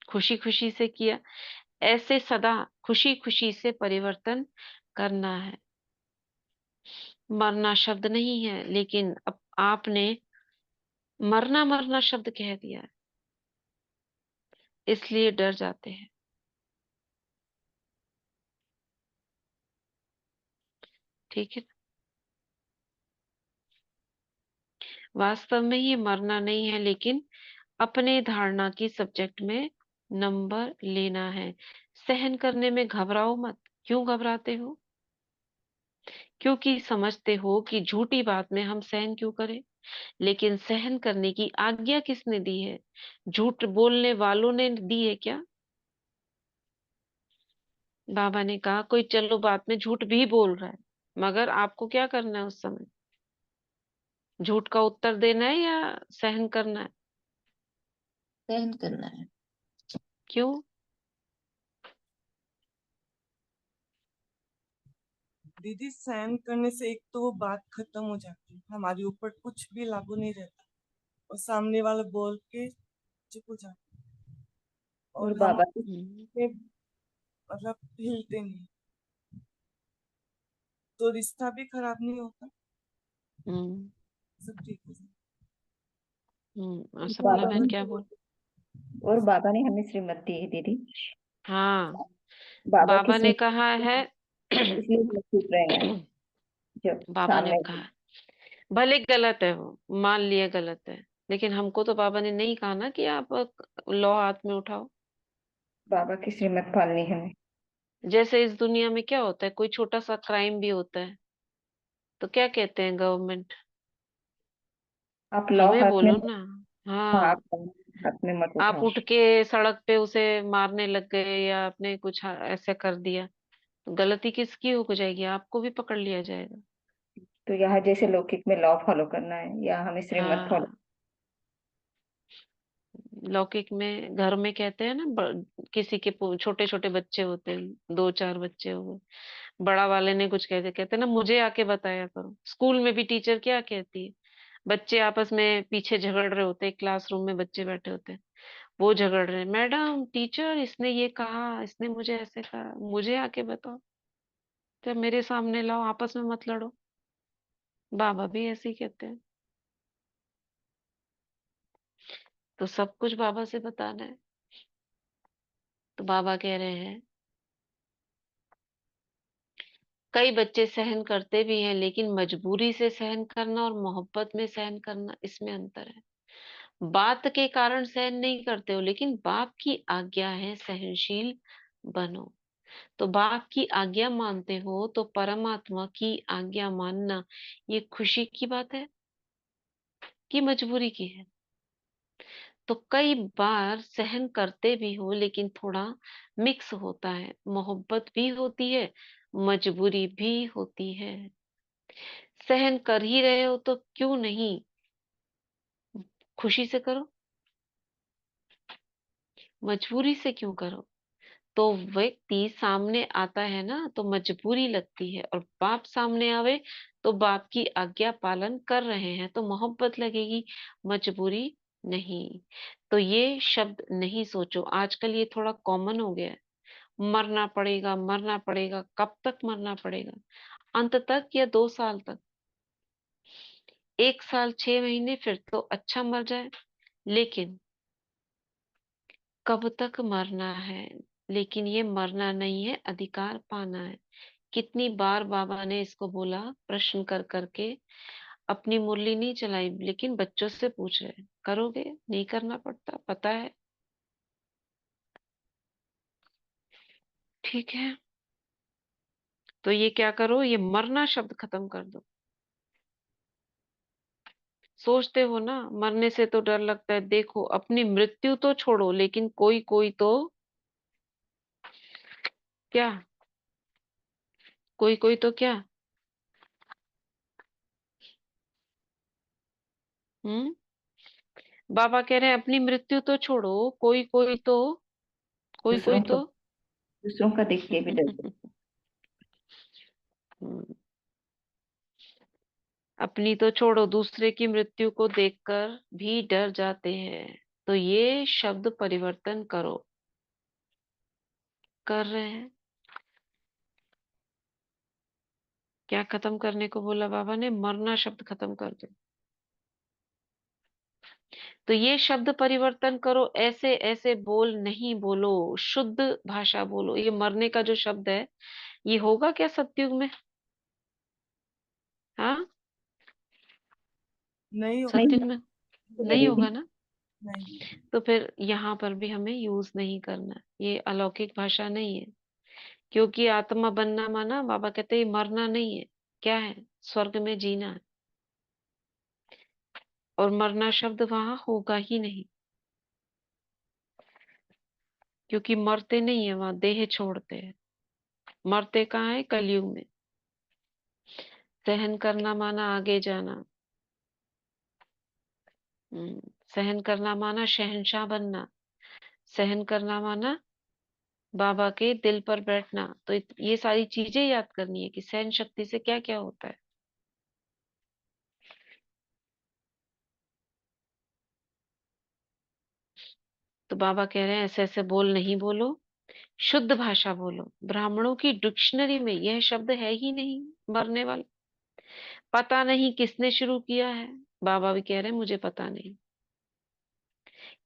खुशी खुशी से किया, ऐसे सदा खुशी खुशी से परिवर्तन करना है। मरना शब्द नहीं है, लेकिन अब आपने मरना मरना शब्द कह दिया है, इसलिए डर जाते हैं। ठीक है, वास्तव में ये मरना नहीं है, लेकिन अपने धारणा की सब्जेक्ट में नंबर लेना है। सहन करने में घबराओ मत। क्यों घबराते हो? क्योंकि समझते हो कि झूठी बात में हम सहन क्यों करें। लेकिन सहन करने की आज्ञा किसने दी है? झूठ बोलने वालों ने दी है क्या? बाबा ने कहा कोई चलो बात में झूठ भी बोल रहा है, मगर आपको क्या करना है उस समय? झूठ का उत्तर देना है या सहन करना है? सहन करना है। क्यों? दीदी सहन करने से एक तो वो बात खत्म हो जाती है, हमारे ऊपर कुछ भी लागू नहीं रहता, और सामने वाला बोल के चुप हो जाता है, और और हम बाबा हम्म। मतलब हिलते नहीं, तो रिश्ता भी खराब नहीं होता, हम्म। सब ठीक हो जाता और सपना बाबा बहन क्या बोल? और बाबा ने हमें श्रीमत दी है दीदी। हाँ, बाबा की बाबा ने श्रीमत कहा है। इसलिए हम चुप रहे हैं जब बाबा ने सामने। कहा, भले गलत है वो, मान लिया गलत है, लेकिन हमको तो बाबा ने नहीं कहा ना कि आप लॉ हाथ में उठाओ। बाबा की श्रीमत पालनी है हमें। जैसे इस दुनिया में क्या होता है, कोई छोटा सा क्राइम भी होता है तो क्या कहते हैं गवर्नमेंट? आप लॉ हमें हाथ में बोलो ना। हाँ, हाँ, आप हाथ में मत आप उठाओ। उठ के सड़क पे उसे मारने लग गए या आपने कुछ ऐसे कर दिया, तो गलती किसकी हो जाएगी? आपको भी पकड़ लिया जाएगा। तो यहाँ जैसे लौकिक में लॉ फॉलो करना है या हमें श्रीमत फॉलो? हाँ, लौकिक में घर में कहते हैं ना, किसी के छोटे छोटे बच्चे होते हैं, 2 4 बच्चे हो गए, बड़ा वाले ने कुछ कहते कहते हैं ना, मुझे आके बताया करो। स्कूल में भी टीचर क्या कहती है? बच्चे आपस में पीछे झगड़ रहे होते हैं, क्लासरूम में बच्चे बैठे होते हैं, वो झगड़ रहे हैं, मैडम टीचर इसने ये कहा, इसने मुझे ऐसे कहा, मुझे आके बताओ, जब मेरे सामने लाओ, आपस में मत लड़ो। बाबा भी ऐसे ही कहते हैं। तो सब कुछ बाबा से बताना है। तो बाबा कह रहे हैं, कई बच्चे सहन करते भी हैं, लेकिन मजबूरी से सहन करना और मोहब्बत में सहन करना, इसमें अंतर है। बात के कारण सहन नहीं करते हो, लेकिन बाप की आज्ञा है सहनशील बनो। तो बाप की आज्ञा मानते हो तो परमात्मा की आज्ञा मानना, ये खुशी की बात है कि मजबूरी की है? तो कई बार सहन करते भी हो, लेकिन थोड़ा मिक्स होता है, मोहब्बत भी होती है, मजबूरी भी होती है। सहन कर ही रहे हो तो क्यों नहीं खुशी से करो, मजबूरी से क्यों करो? तो व्यक्ति सामने आता है ना तो मजबूरी लगती है, और बाप सामने आवे तो बाप की आज्ञा पालन कर रहे हैं तो मोहब्बत लगेगी, मजबूरी नहीं। तो ये शब्द नहीं सोचो, आजकल ये थोड़ा कॉमन हो गया है। मरना पड़ेगा, मरना पड़ेगा, कब तक मरना पड़ेगा? अंत तक या 2 साल तक? 1 साल 6 महीने फिर तो अच्छा मर जाए, लेकिन कब तक मरना है? लेकिन ये मरना नहीं है, अधिकार पाना है। कितनी बार बाबा ने इसको बोला, प्रश्न कर करके। अपनी मुरली नहीं चलाई, लेकिन बच्चों से पूछ रहे, करोगे? नहीं करना पड़ता, पता है। ठीक है, तो ये क्या करो, ये मरना शब्द खत्म कर दो। सोचते हो ना, मरने से तो डर लगता है, देखो अपनी मृत्यु तो छोड़ो, लेकिन कोई कोई तो, क्या, कोई कोई तो क्या, हम्म, बाबा कह रहे हैं अपनी मृत्यु तो छोड़ो, कोई कोई तो, कोई कोई दूसरों को, तो दूसरों का देख के भी डरते। हम्म, अपनी तो छोड़ो, दूसरे की मृत्यु को देखकर भी डर जाते हैं। तो ये शब्द परिवर्तन करो। कर रहे हैं। क्या खत्म करने को बोला बाबा ने? मरना शब्द खत्म कर दो। तो ये शब्द परिवर्तन करो, ऐसे ऐसे बोल नहीं बोलो, शुद्ध भाषा बोलो। ये मरने का जो शब्द है, ये होगा क्या सतयुग में? हाँ, नहीं होगा। नहीं सतयुग में नहीं लगेगी। होगा ना? नहीं। तो फिर यहाँ पर भी हमें यूज नहीं करना, ये अलौकिक भाषा नहीं है। क्योंकि आत्मा बनना माना, बाबा कहते हैं, ये मरना नहीं है। क्या है? स्वर्ग में जीना है। और मरना शब्द वहां होगा ही नहीं, क्योंकि मरते नहीं है वहां, देह छोड़ते हैं। मरते कहाँ है? कलयुग में। सहन करना माना आगे जाना। हम्म, सहन करना माना शहंशाह बनना। सहन करना माना बाबा के दिल पर बैठना। तो ये सारी चीजें याद करनी है कि सहन शक्ति से क्या क्या होता है। तो बाबा कह रहे हैं ऐसे ऐसे बोल नहीं बोलो, शुद्ध भाषा बोलो। ब्राह्मणों की डिक्शनरी में यह शब्द है ही नहीं, मरने वाला। पता नहीं किसने शुरू किया है। बाबा भी कह रहे हैं मुझे पता नहीं।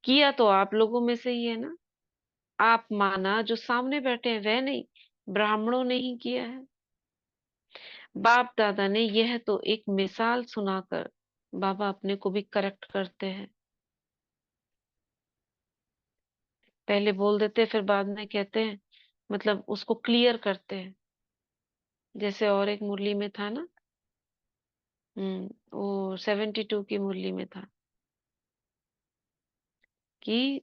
किया तो आप लोगों में से ही है ना। आप माना, जो सामने बैठे हैं वह नहीं, ब्राह्मणों ने ही किया है। बाप दादा ने यह तो एक मिसाल सुनाकर बाबा अपने को भी करेक्ट करते हैं। पहले बोल देते, फिर बाद में कहते हैं, मतलब उसको क्लियर करते हैं। जैसे और एक मुरली में था ना, वो 72 की मुरली में था। कि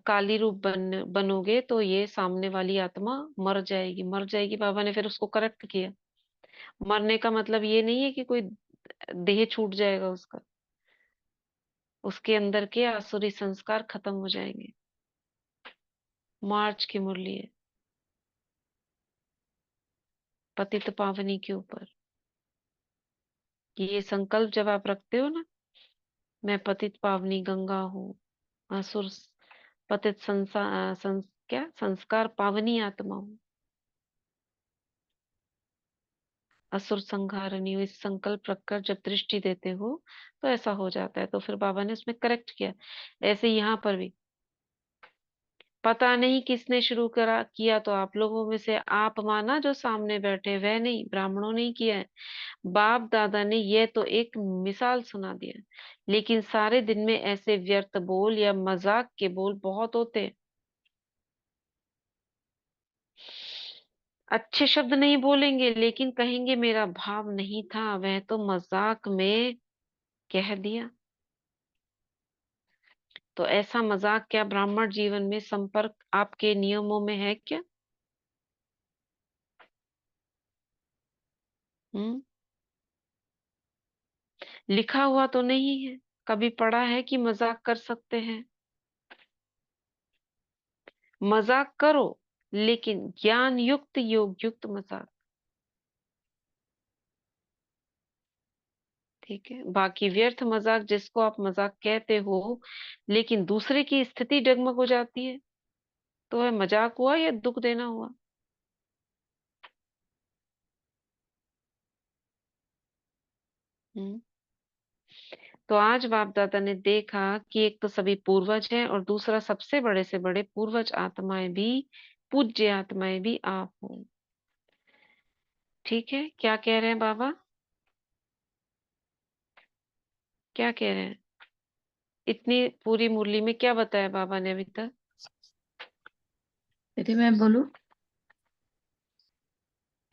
काली रूप बनोगे तो ये सामने वाली आत्मा मर जाएगी, मर जाएगी। बाबा ने फिर उसको करेक्ट किया। मरने का मतलब ये नहीं है कि कोई देह छूट जाएगा उसका, उसके अंदर के आसुरी संस्कार खत्म हो जाएंगे। मार्च की मुरली है पतित पावनी के ऊपर कि ये संकल्प जब आप रखते हो ना, मैं पतित पावनी गंगा हूँ, असुर पतित क्या संस्कार पावनी आत्मा हूँ, असुर संहारणी हूँ। इस संकल्प रखकर जब दृष्टि देते हो तो ऐसा हो जाता है। तो फिर बाबा ने उसमें करेक्ट किया। ऐसे यहाँ पर भी पता नहीं किसने शुरू करा किया, तो आप लोगों में से आप माना जो सामने बैठे, वह नहीं, ब्राह्मणों ने ही किया है। बाप दादा ने ये तो एक मिसाल सुना दिया, लेकिन सारे दिन में ऐसे व्यर्थ बोल या मजाक के बोल बहुत होते हैं। अच्छे शब्द नहीं बोलेंगे लेकिन कहेंगे मेरा भाव नहीं था, वह तो मजाक में कह दिया। तो ऐसा मजाक क्या ब्राह्मण जीवन में संपर्क आपके नियमों में है क्या? हम्म लिखा हुआ तो नहीं है, कभी पढ़ा है कि मजाक कर सकते हैं? मजाक करो लेकिन ज्ञान युक्त योग युक्त मजाक। ठीक है, बाकी व्यर्थ मजाक जिसको आप मजाक कहते हो लेकिन दूसरे की स्थिति डगमग हो जाती है, तो वह मजाक हुआ या दुख देना हुआ? हम्म तो आज बाप दादा ने देखा कि एक तो सभी पूर्वज हैं और दूसरा सबसे बड़े से बड़े पूर्वज आत्माएं भी, पूज्य आत्माएं भी आप हो। ठीक है, क्या कह रहे हैं बाबा? क्या कह रहे हैं? इतनी पूरी मुरली में क्या बताया बाबा ने अभी तक? यदि मैं बोलूं,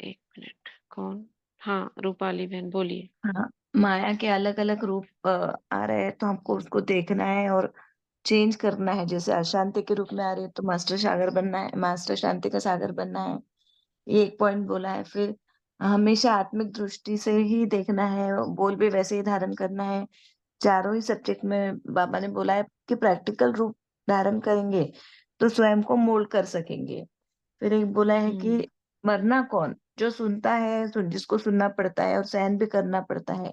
एक मिनट, कौन? हाँ, रूपाली बहन बोलिए। हाँ, माया के अलग अलग रूप आ रहे हैं, तो हमको उसको देखना है और चेंज करना है। जैसे अशांति के रूप में आ रही है तो मास्टर सागर बनना है, मास्टर शांति का सागर बनना है। ये एक पॉइंट बोला है। फिर हमेशा आत्मिक दृष्टि से ही देखना है, बोल भी वैसे ही धारण करना है। चारों ही सब्जेक्ट में बाबा ने बोला है कि प्रैक्टिकल रूप धारण करेंगे तो स्वयं को मोल्ड कर सकेंगे। फिर एक बोला है कि हम्म मरना कौन? जो सुनता है, जिसको सुनना पड़ता है और सहन भी करना पड़ता है।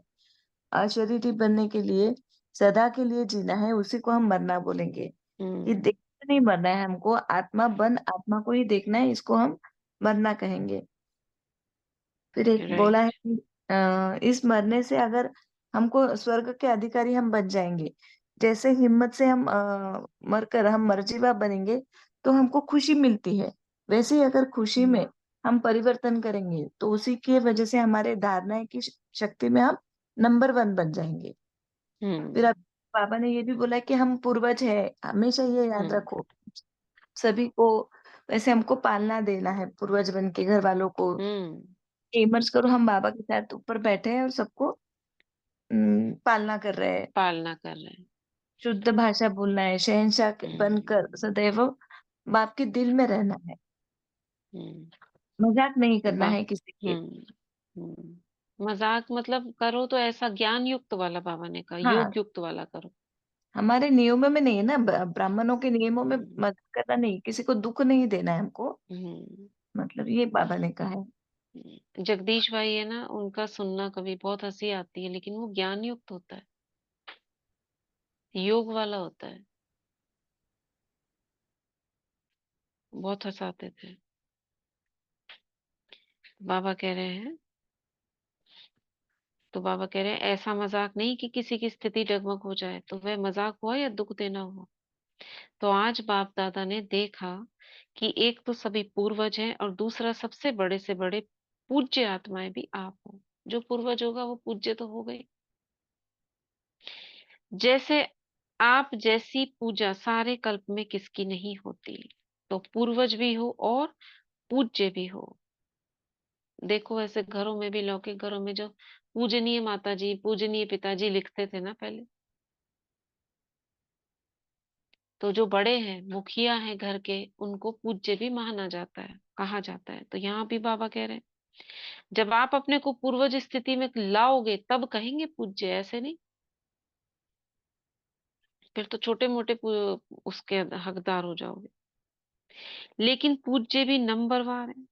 अशरीरी बनने के लिए सदा के लिए जीना है, उसी को हम मरना बोलेंगे। कि हम्म देखते नहीं मरना है हमको, आत्मा बन आत्मा को ही देखना है, इसको हम मरना कहेंगे। फिर एक बोला है राइट। कि इस मरने से अगर हमको स्वर्ग के अधिकारी हम बन जाएंगे, जैसे हिम्मत से हम मरकर हम मर्जीवा बनेंगे तो हमको खुशी मिलती है, वैसे ही अगर खुशी हम्म में हम परिवर्तन करेंगे तो उसी की वजह से हमारे धारणा की शक्ति में हम नंबर वन बन जाएंगे। फिर अब हम्म बाबा ने ये भी बोला कि हम पूर्वज है, हमेशा ये याद हम्म रखो। सभी को वैसे हमको पालना देना है, पूर्वज बन के घर वालों को हम्म इमर्ज करो। हम बाबा के साथ ऊपर बैठे हैं और सबको पालना कर रहे हैं। पालना कर रहे हैं। शुद्ध भाषा बोलना है, शहंशाह बनकर हम्म सदैव बाप के दिल में रहना है। हम्म मजाक नहीं करना वाह। है किसी के। हम्म मजाक मतलब करो तो ऐसा ज्ञान युक्त वाला, बाबा ने कहा हाँ, योग युक्त वाला करो। हमारे नियमों में नहीं है ना, ब्राह्मणों के नियमों में हम्म मजाक करना नहीं, किसी को दुख नहीं देना है हमको। हम्म मतलब ये बाबा ने कहा है। जगदीश भाई है ना, उनका सुनना कभी बहुत हंसी आती है, लेकिन वो ज्ञान युक्त होता है, योग वाला होता है। बहुत हंसाते थे। बाबा कह रहे हैं, तो बाबा कह रहे हैं ऐसा मजाक नहीं कि किसी की स्थिति डगमग हो जाए, तो वह मजाक हुआ या दुख देना हुआ। तो आज बाप दादा ने देखा कि एक तो सभी पूर्वज हैं और दूसरा सबसे बड़े से बड़े पूज्य आत्माएं भी आप हो। जो पूर्वज होगा वो पूज्य तो हो गई। जैसे आप जैसी पूजा सारे कल्प में किसकी नहीं होती, तो पूर्वज भी हो और पूज्य भी हो। देखो ऐसे घरों में भी, लौकिक घरों में जो पूजनीय माता जी, पूजनीय पिताजी लिखते थे ना पहले, तो जो बड़े हैं, मुखिया हैं घर के, उनको पूज्य भी माना जाता है, कहा जाता है। तो यहाँ भी बाबा कह रहे हैं, जब आप अपने को पूर्वज स्थिति में लाओगे तब कहेंगे पूज्य, ऐसे नहीं। फिर तो छोटे मोटे उसके हकदार हो जाओगे। लेकिन पूज्य भी नंबरवार है।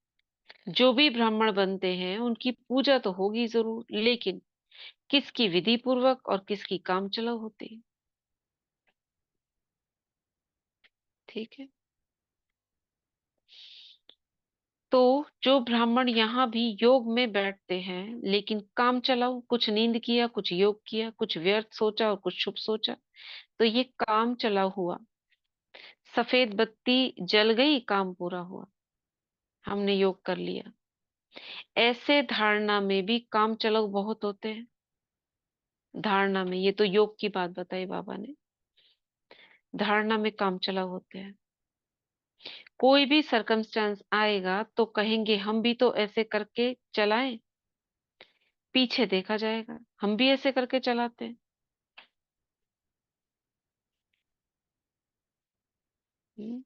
जो भी ब्राह्मण बनते हैं उनकी पूजा तो होगी जरूर, लेकिन किसकी विधि पूर्वक और किसकी काम चलाऊ होती है। ठीक है। तो जो ब्राह्मण यहाँ भी योग में बैठते हैं, लेकिन काम चलाऊ, कुछ नींद किया, कुछ योग किया, कुछ व्यर्थ सोचा और कुछ शुभ सोचा, तो ये काम चलाऊ हुआ। सफेद बत्ती जल गई, काम पूरा हुआ, हमने योग कर लिया। ऐसे धारणा में भी काम चलाऊ बहुत होते हैं। धारणा में, ये तो योग की बात बताई बाबा ने, धारणा में काम चलाऊ होते हैं। कोई भी सरकमस्टेंस आएगा तो कहेंगे हम भी तो ऐसे करके चलाएं। पीछे देखा जाएगा, हम भी ऐसे करके चलाते हैं। हम्म।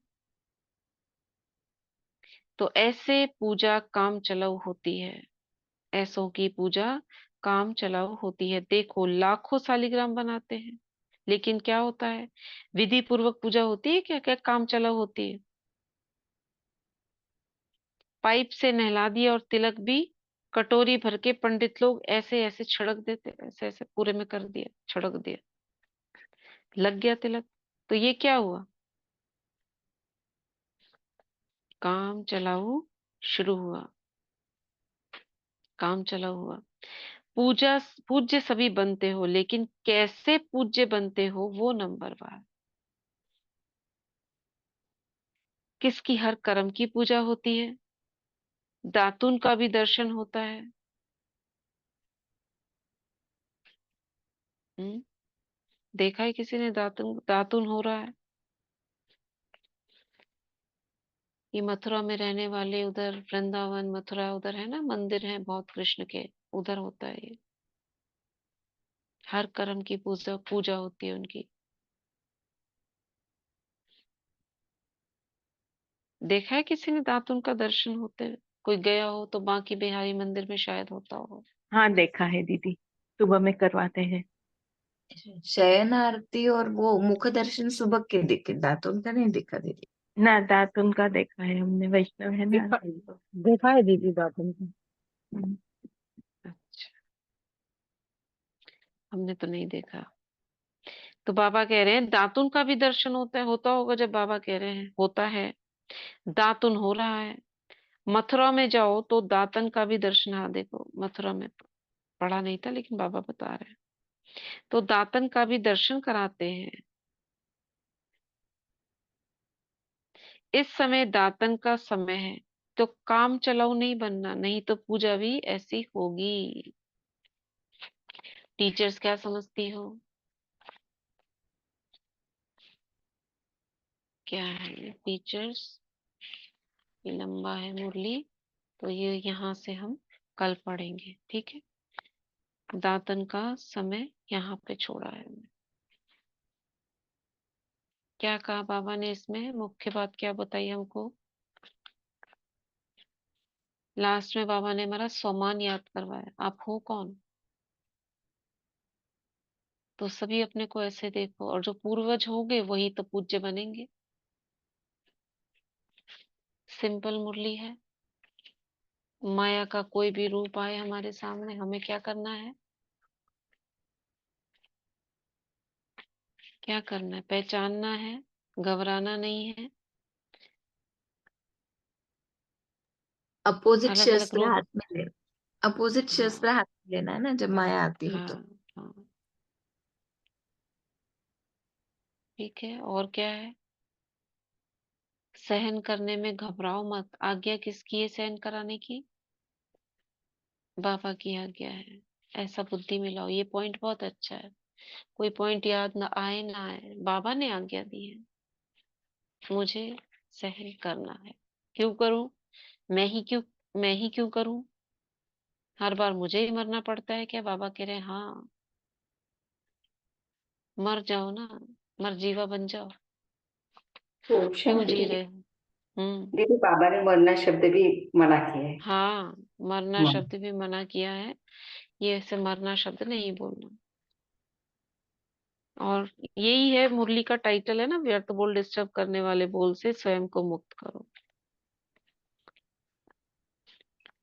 तो ऐसे पूजा काम चलाऊ होती है। ऐसों की पूजा काम चलाऊ होती है। देखो, लाखों शालिग्राम बनाते हैं, लेकिन क्या होता है? विधि पूर्वक पूजा होती है क्या? क्या काम चलाऊ होती है? पाइप से नहला दिया और तिलक भी कटोरी भर के पंडित लोग ऐसे ऐसे छिड़क देते, ऐसे ऐसे पूरे में कर दिया, छिड़क दिया, लग गया तिलक। तो ये क्या हुआ? काम चलाऊ शुरू हुआ, काम चलाऊ हुआ। पूजा पूज्य सभी बनते हो, लेकिन कैसे पूज्य बनते हो वो नंबर वार। किसकी हर कर्म की पूजा होती है। दातुन का भी दर्शन होता है। हम्म। देखा है किसी ने दातुन? दातुन हो रहा है। ये मथुरा में रहने वाले, उधर वृंदावन मथुरा उधर है ना, मंदिर है बहुत कृष्ण के, उधर होता है ये। हर कर्म की पूजा पूजा होती है उनकी। देखा है किसी ने दातुन का दर्शन होते हुए? कोई गया हो तो बांके बिहारी मंदिर में शायद होता हो। हाँ देखा है दीदी, सुबह में करवाते हैं। शयन आरती और वो मुख दर्शन सुबह के दिखे, दातुन का नहीं दिखा दीदी। ना दातुन का देखा है हमने, वैष्णव है ना। देखा देखा है दीदी दातुन को। हम्म। अच्छा, हमने तो नहीं देखा। तो बाबा कह रहे हैं दातुन का भी दर्शन होता है, होता होगा जब बाबा कह रहे हैं होता है। दातुन हो रहा है। मथुरा में जाओ तो दातन का भी दर्शन, हाँ देखो मथुरा में पढ़ा नहीं था लेकिन बाबा बता रहे हैं, तो दातन का भी दर्शन कराते हैं। इस समय दातन का समय है, तो काम चलाऊ नहीं बनना, नहीं तो पूजा भी ऐसी होगी। टीचर्स क्या समझती हो? क्या है ये टीचर्स? ये लंबा है मुरली, तो ये यहाँ से हम कल पढ़ेंगे, ठीक है। दातन का समय यहाँ पे छोड़ा है हमने। क्या कहा बाबा ने इसमें? मुख्य बात क्या बताई हमको? लास्ट में बाबा ने हमारा स्वमान याद करवाया। आप हो कौन? तो सभी अपने को ऐसे देखो, और जो पूर्वज होंगे वही तो पूज्य बनेंगे। सिंपल मुरली है। माया का कोई भी रूप आए हमारे सामने, हमें क्या करना है? क्या करना है? पहचानना है, घबराना नहीं है। अपोजिट अलग अलग शस्त्र रूप। हाथ में ले, अपोजिट हाँ शस्त्र हाथ में लेना है ना जब माया आती हो हाँ तो। हाँ। ठीक है, और क्या है? सहन करने में घबराओ मत। आज्ञा किसकी है सहन कराने की? बाबा की आज्ञा है। ऐसा बुद्धि में लाओ, ये पॉइंट बहुत अच्छा है। कोई पॉइंट याद ना आए ना आए, बाबा ने आज्ञा दी है, मुझे सहन करना है। क्यों करूं? मैं ही क्यों करूं? हर बार मुझे ही मरना पड़ता है क्या? बाबा कह रहे हैं हाँ, मर जाओ ना, मर जीवा बन जाओ। तो क्यों शांति जी दीदी, रहे हो? दीदी बाबा ने मरना शब्द भी मना किया है। हाँ, मरना हाँ। शब्द भी मना किया है। ये ऐसे मरना शब्द नहीं बोलना। और यही है मुरली का टाइटल है ना, व्यर्थ बोल डिस्टर्ब करने वाले बोल से स्वयं को मुक्त करो।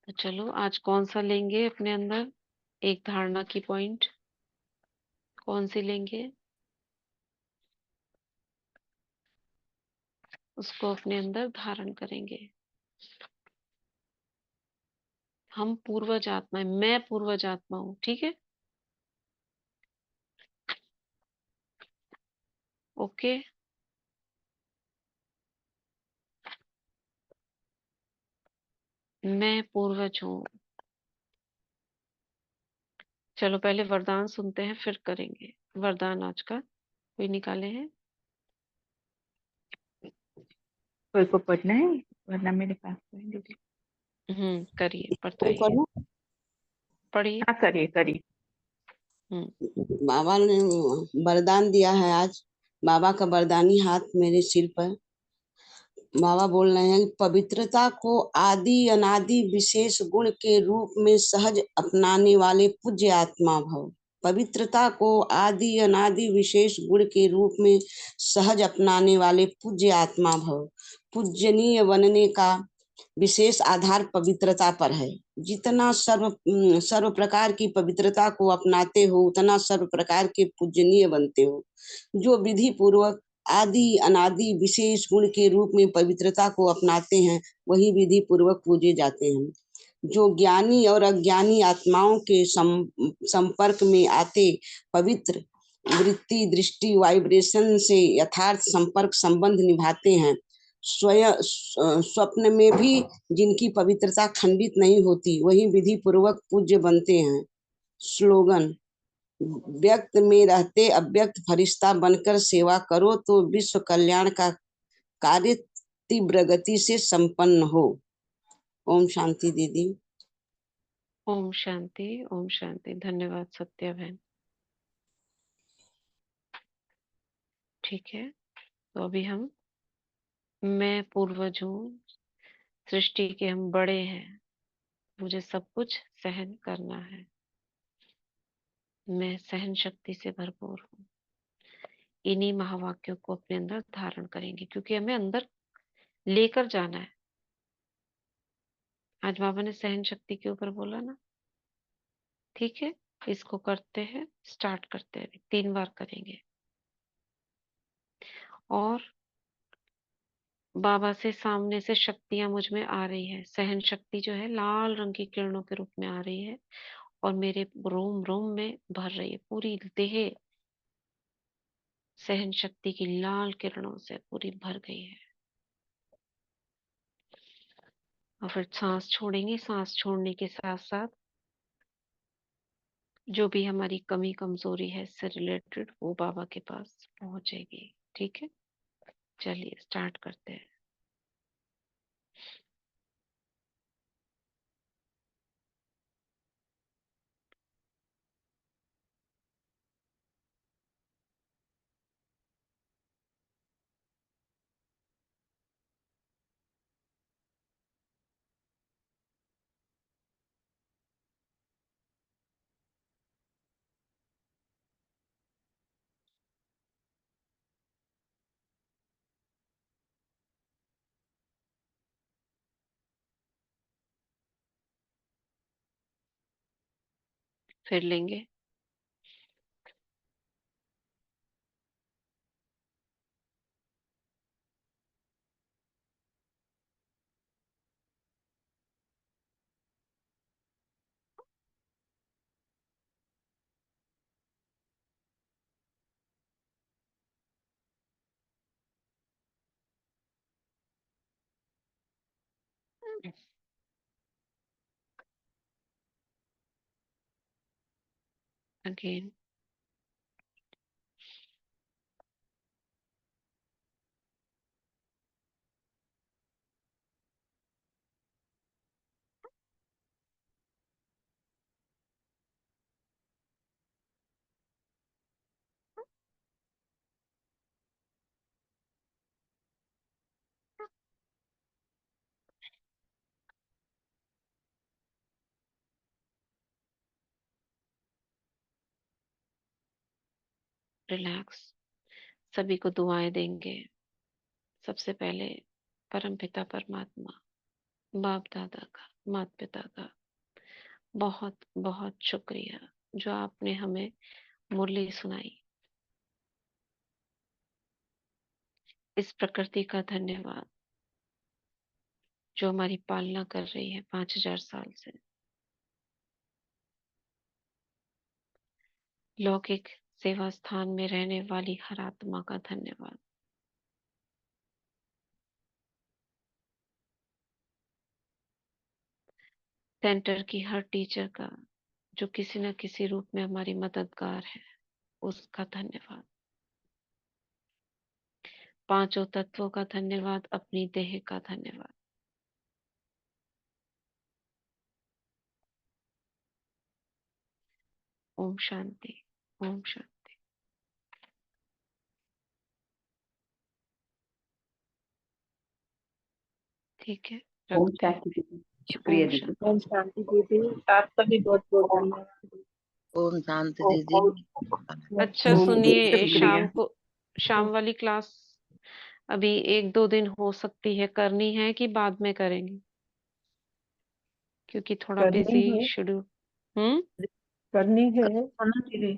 तो चलो आज कौन सा लेंगे अपने अंदर, एक धारणा की पॉइंट कौन सी लेंगे, उसको अपने अंदर धारण करेंगे। हम पूर्वज आत्मा है, मैं पूर्वज आत्मा हूँ, ठीक है। ओके। मैं पूर्वज हूँ। चलो पहले वरदान सुनते हैं फिर करेंगे। वरदान आज का कोई निकाले हैं? कोई को पढ़ना है वरना मेरे पास तो है दीदी। करिए, मैं बताइए, पढ़ूं? पढ़िए। हाँ करिए करिए। हम्म। बाबा ने वरदान दिया है आज। बाबा का वरदानी हाथ मेरे सिर पर। बाबा बोल रहे हैं, पवित्रता को आदि अनादि विशेष गुण के रूप में सहज अपनाने वाले पूज्य आत्मा भव। पवित्रता को आदि अनादि विशेष गुण के रूप में सहज अपनाने वाले पूज्य आत्मा भव। पूजनीय बनने का विशेष आधार पवित्रता पर है। जितना सर्व प्रकार की पवित्रता को अपनाते हो उतना सर्व प्रकार के पूजनीय बनते हो। जो विधि पूर्वक आदि अनादि विशेष गुण के रूप में पवित्रता को अपनाते हैं वही विधि पूर्वक पूजे जाते हैं। जो ज्ञानी और अज्ञानी आत्माओं के संपर्क में आते पवित्र वृत्ति दृष्टि वाइब्रेशन से यथार्थ संपर्क संबंध निभाते हैं, स्वयं स्वप्न में भी जिनकी पवित्रता खंडित नहीं होती वही विधि पूर्वक पूज्य बनते हैं। स्लोगन, व्यक्त में रहते अव्यक्त फरिश्ता बनकर सेवा करो तो विश्व कल्याण का कार्य तीव्र गति से संपन्न हो। ओम शांति दीदी। ओम शांति, ओम शांति। धन्यवाद सत्या बहन। ठीक है, तो अभी हम मैं पूर्वज हूँ, सृष्टि के हम बड़े हैं, मुझे सब कुछ सहन करना है, मैं सहन शक्ति से भरपूर हूँ। इन्हीं महावाक्यों को अपने अंदर धारण करेंगे क्योंकि हमें अंदर लेकर जाना है। आज बाबा ने सहन शक्ति के ऊपर बोला ना, ठीक है। इसको करते हैं, स्टार्ट करते हैं, 3 बार करेंगे। और बाबा से सामने से शक्तियां मुझ में आ रही है, सहन शक्ति जो है लाल रंग की किरणों के रूप में आ रही है और मेरे रोम रोम में भर रही है। पूरी देह सहन शक्ति की लाल किरणों से पूरी भर गई है। और फिर सांस छोड़ेंगे, सांस छोड़ने के साथ साथ जो भी हमारी कमी कमजोरी है इससे रिलेटेड वो बाबा के पास पहुंचेगी, ठीक है। चलिए स्टार्ट करते हैं। फिर लेंगे। अगेन। रिलैक्स। सभी को दुआएं देंगे। सबसे पहले परम पिता परमात्मा, बाप दादा का, माता पिता का बहुत बहुत शुक्रिया जो आपने हमें मुरली सुनाई। इस प्रकृति का धन्यवाद जो हमारी पालना कर रही है 5000 साल से। लौकिक सेवा स्थान में रहने वाली हर आत्मा का धन्यवाद। सेंटर की हर टीचर का जो किसी न किसी रूप में हमारी मददगार है, उसका धन्यवाद। पांचों तत्वों का धन्यवाद, अपनी देह का धन्यवाद। ओम शांति, ओम शांति। ठीक है, ओम रखते हैं। शांति दीदी, शुक्रिया ओम दीदी। शांति। ओम शांति दीदी, आपका भी बहुत बहुत धन्यवाद। ओम शांति ओम दीदी। ओम अच्छा ओम सुनिए, शुक्रिया। शाम वाली क्लास अभी 1-2 दिन हो सकती है, करनी है कि बाद में करेंगे? क्योंकि थोड़ा करनी बिजी है, शेड्यूल। करनी है। होना चाहिए।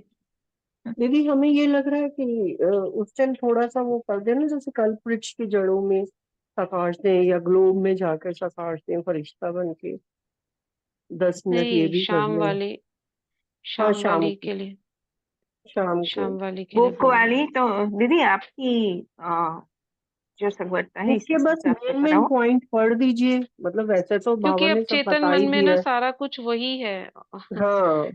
दीदी हमें ये लग रहा है कि उस टाइम थोड़ा सा वो कर देना, जैसे कल्प वृक्ष की जड़ों में प्रकाश दें या ग्लोब में जाकर प्रकाश दें फरिश्ता बन के। 10 मिनट ये नहीं, भी कर लें। हाँ, शाम शाम वाली को, के लिए, शाम को। शाम वाली के लिए बुक बोल रहे वाली हैं। तो दीदी आपकी जो सगवरता है बुक इस के बस हिसाब से मेन मेन कराओ। पॉइंट पढ़ दीजिए, मतलब वैसे तो क्योंकि बाबा अब ने सब चेतन बता मन ही में ना दिया है। सारा कुछ वही है। हाँ,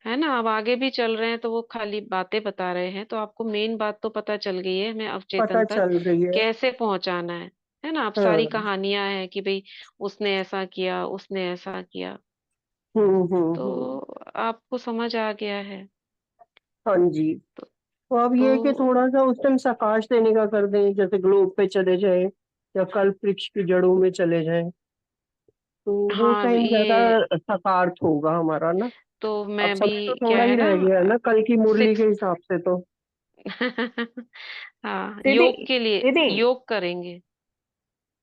है ना, अब आगे भी चल रहे हैं तो वो खाली बातें बता रहे हैं, तो आपको मेन बात तो पता चल गई है, हमें पता अवचेतन तक चल रही है। कैसे पहुंचाना है। है ना, अब सारी हाँ। कहानियां हैं कि भाई उसने ऐसा किया, उसने ऐसा किया, तो हम्म। आपको समझ आ गया है। हाँ जी। तो, तो अब ये है कि तो थोड़ा सा उस टाइम प्रकाश देने का कर दें, जैसे ग्लोब पे चले जाए या कल्प वृक्ष की जड़ों में चले जाएं, तो वो हाँ, टाइम ज्यादा ये सकार्थ होगा हमारा ना। तो अब मैं भी, समय तो क्या थोड़ा है ही ना, रह गया है ना कल की मुरली के 6। हिसाब से तो। हाँ, दीदी योग के लिए दीदी योग करेंगे।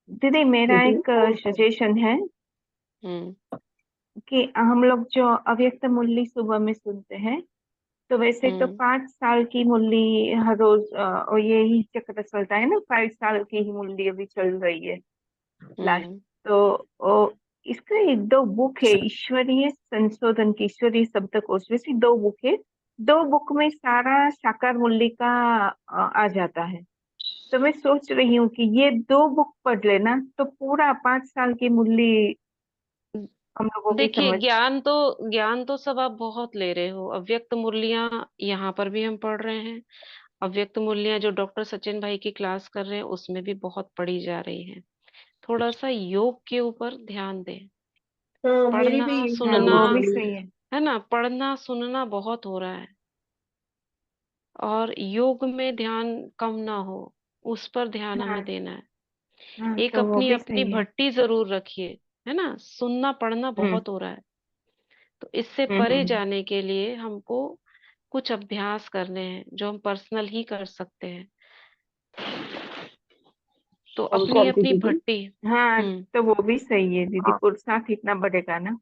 दीदी मेरा दीदी। एक सजेशन है हम्म। कि हम लोग जो अव्यक्त मुरली सुबह में सुनते हैं, तो वैसे तो हम्म। 5 साल की मुरली हर रोज और यही चक्र चलता है ना, 5 साल की ही मुरली अभी चल रही है लास्ट। हम्म। तो इसका एक दो बुक है, ईश्वरीय संशोधन की, ईश्वरीय शब्दकोश, वैसी 2 बुक है। 2 बुक में सारा साकार मुरली का आ जाता है। तो मैं सोच रही हूँ कि ये 2 बुक पढ़ लेना तो पूरा 5 साल की मुरली हम लोगों की देखिए, समझ। ज्ञान तो सब आप बहुत ले रहे हो। अव्यक्त मुरलियां यहाँ पर भी हम पढ़ रहे हैं। अव्यक्त मुरलियां जो डॉक्टर सचिन भाई की क्लास कर रहे हैं उसमें भी बहुत पढ़ी जा रही हैं। थोड़ा सा योग के ऊपर ध्यान दें। हाँ, मेरी पढ़ना भी यही हाँ सुनना, वो भी सजेशन है। सही है। है ना, पढ़ना सुनना बहुत हो रहा है और योग में ध्यान कम ना हो, उस पर ध्यान हमें हाँ देना है। हाँ एक तो वो अपनी भी अपनी सही है। भट्टी जरूर रखिए। है ना, सुनना पढ़ना हम्म बहुत हो रहा है, तो इससे हम्म परे हम्म जाने के लिए हमको कुछ अभ्यास करने हैं जो हम पर्सनल ही कर सकते हैं। तो कौन अपनी कौन सी अपनी दीदी? भट्टी। हाँ हम्म। तो वो भी सही है दीदी, हाँ। पुरुषार्थ इतना बढ़ेगा ना।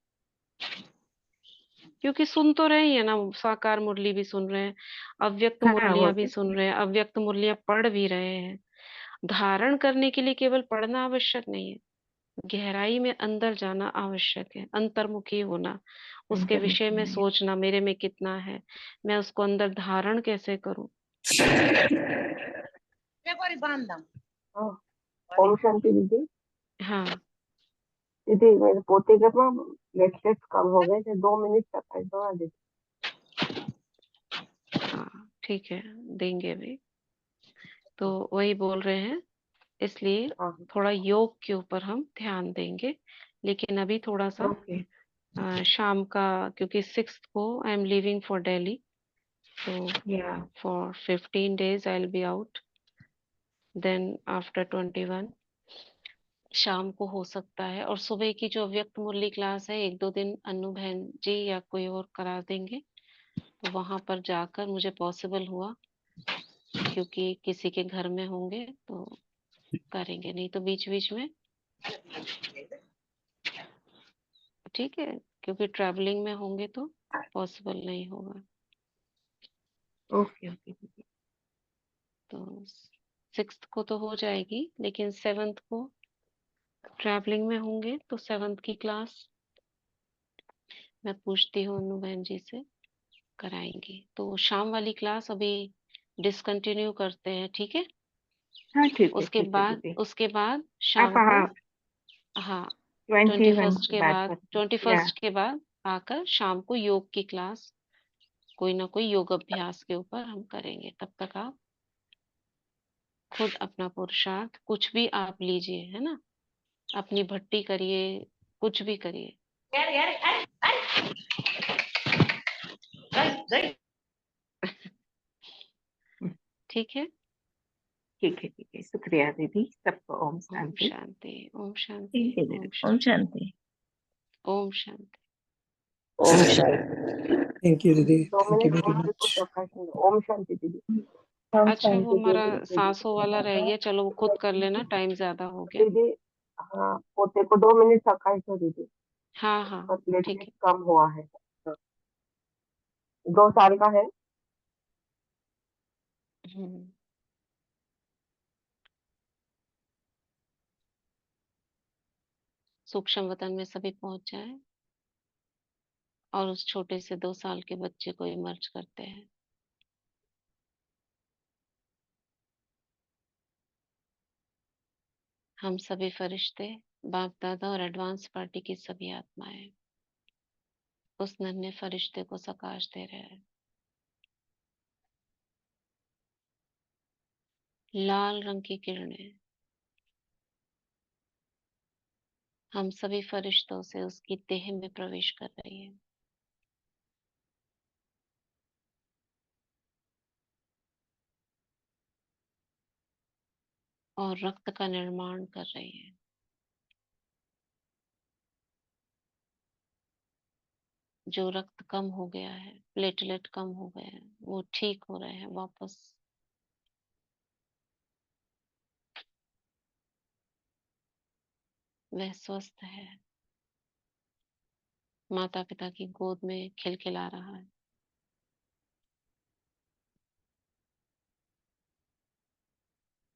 क्योंकि सुन तो रहे ही है ना, साकार मुरली भी सुन रहे हैं, अव्यक्त हाँ वो मुरलियां भी तो सुन सही। रहे हैं, अव्यक्त मुरलियां पढ़ भी रहे हैं। धारण करने के लिए केवल पढ़ना आवश्यक नहीं है, गहराई में अंदर जाना आवश्यक है, अंतर्मुखी होना, उसके विषय में अंतर्मुखी सोचना, मेरे में कितना है, मैं उसको अंदर धारण कैसे करूं। हाँ, ओम शांति दीदी। हाँ। दीदी मेरे पोते का ना प्लेटलेट्स कम हो गए थे, 2 मिनट तक है दवा दे। हाँ ठीक है, देंगे अभी। तो वही बोल रहे हैं, इसलिए हाँ। थोड़ा योग के ऊपर हम ध्यान देंगे। लेकिन अभी थोड़ा सा ओके। शाम का, क्योंकि 6 को I am leaving for Delhi, तो या for 15 days I will be out, then after 21 शाम को हो सकता है। और सुबह की जो व्यक्त मुरली क्लास है, 1-2 दिन अनु बहन जी या कोई और करा देंगे, तो वहां पर जाकर मुझे पॉसिबल हुआ क्योंकि किसी के घर में होंगे तो करेंगे, नहीं तो बीच बीच में, ठीक है, क्योंकि ट्रैवलिंग में होंगे तो पॉसिबल नहीं होगा। ओके ओके ठीक है। तो 6th को तो हो जाएगी, लेकिन 7th को ट्रैवलिंग में होंगे तो 7th की क्लास मैं पूछती हूँ अनु बहन जी से, कराएंगे। तो शाम वाली क्लास अभी डिसकंटिन्यू करते हैं, ठीक है। हाँ ठीक है दीदी। उसके बाद आप शाम को, हाँ, 21 21st की के बात बाद, करते हैं या 21st के बाद आकर शाम को योग की क्लास, कोई ना कोई योग अभ्यास के ऊपर हम करेंगे। तब तक आप खुद अपना पुरुषार्थ कुछ भी आप लीजिए, है ना, अपनी भट्टी करिए, कुछ भी करिए। ठीक है। ठीक है शुक्रिया दीदी, सबको ओम ओम शांति। शांति, ओम शांति, ठीक है दीदी। ओम ओम शांति, शांति। ओम शांति। ओम शांति। थैंक यू दीदी, 2 थैंक यू मिनट वेरी और भी कुछ मच। रखा है। ओम शांति दीदी। हम अच्छा, वो शांति हमारा दीदी सांसों वाला रह गया, चलो वो खुद कर लेना, टाइम ज्यादा हो गया। दीदी। हाँ, पोते को 2 मिनट रखा है तो दीदी, हाँ हाँ, पर ठीक प्लेटलेट है। कम हुआ है। 2 साल का है। हम्म। सूक्ष्म वतन में सभी पहुंच जाए और उस छोटे से 2 साल के बच्चे को इमर्ज करते हैं। हम सभी फरिश्ते, बाप दादा और एडवांस पार्टी की सभी आत्माएं उस नन्हे फरिश्ते को सकाश दे रहे हैं। लाल रंग की किरणें हम सभी फरिश्तों से उसकी देह में प्रवेश कर रही है। और रक्त का निर्माण कर रही है। जो रक्त कम हो गया है, प्लेटलेट कम हो गए हैं, वो ठीक हो रहे हैं वापस। वह स्वस्थ है, माता पिता की गोद में खिलखिला रहा है।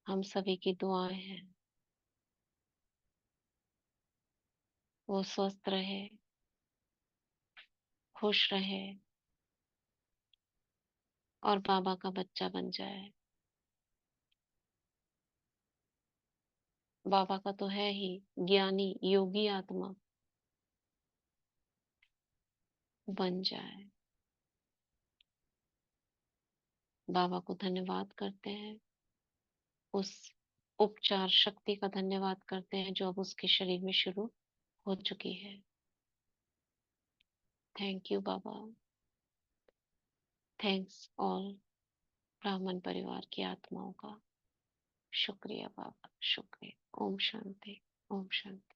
हम सभी की दुआएं हैं वो स्वस्थ रहे, खुश रहे और बाबा का बच्चा बन जाए। बाबा का तो है ही, ज्ञानी योगी आत्मा बन जाए। बाबा को धन्यवाद करते हैं, उस उपचार शक्ति का धन्यवाद करते हैं जो अब उसके शरीर में शुरू हो चुकी है। Thank you Baba, thanks all ब्राह्मण परिवार की आत्माओं का। शुक्रिया बाबा, शुक्रिया। ओम शांति, ओम शांति।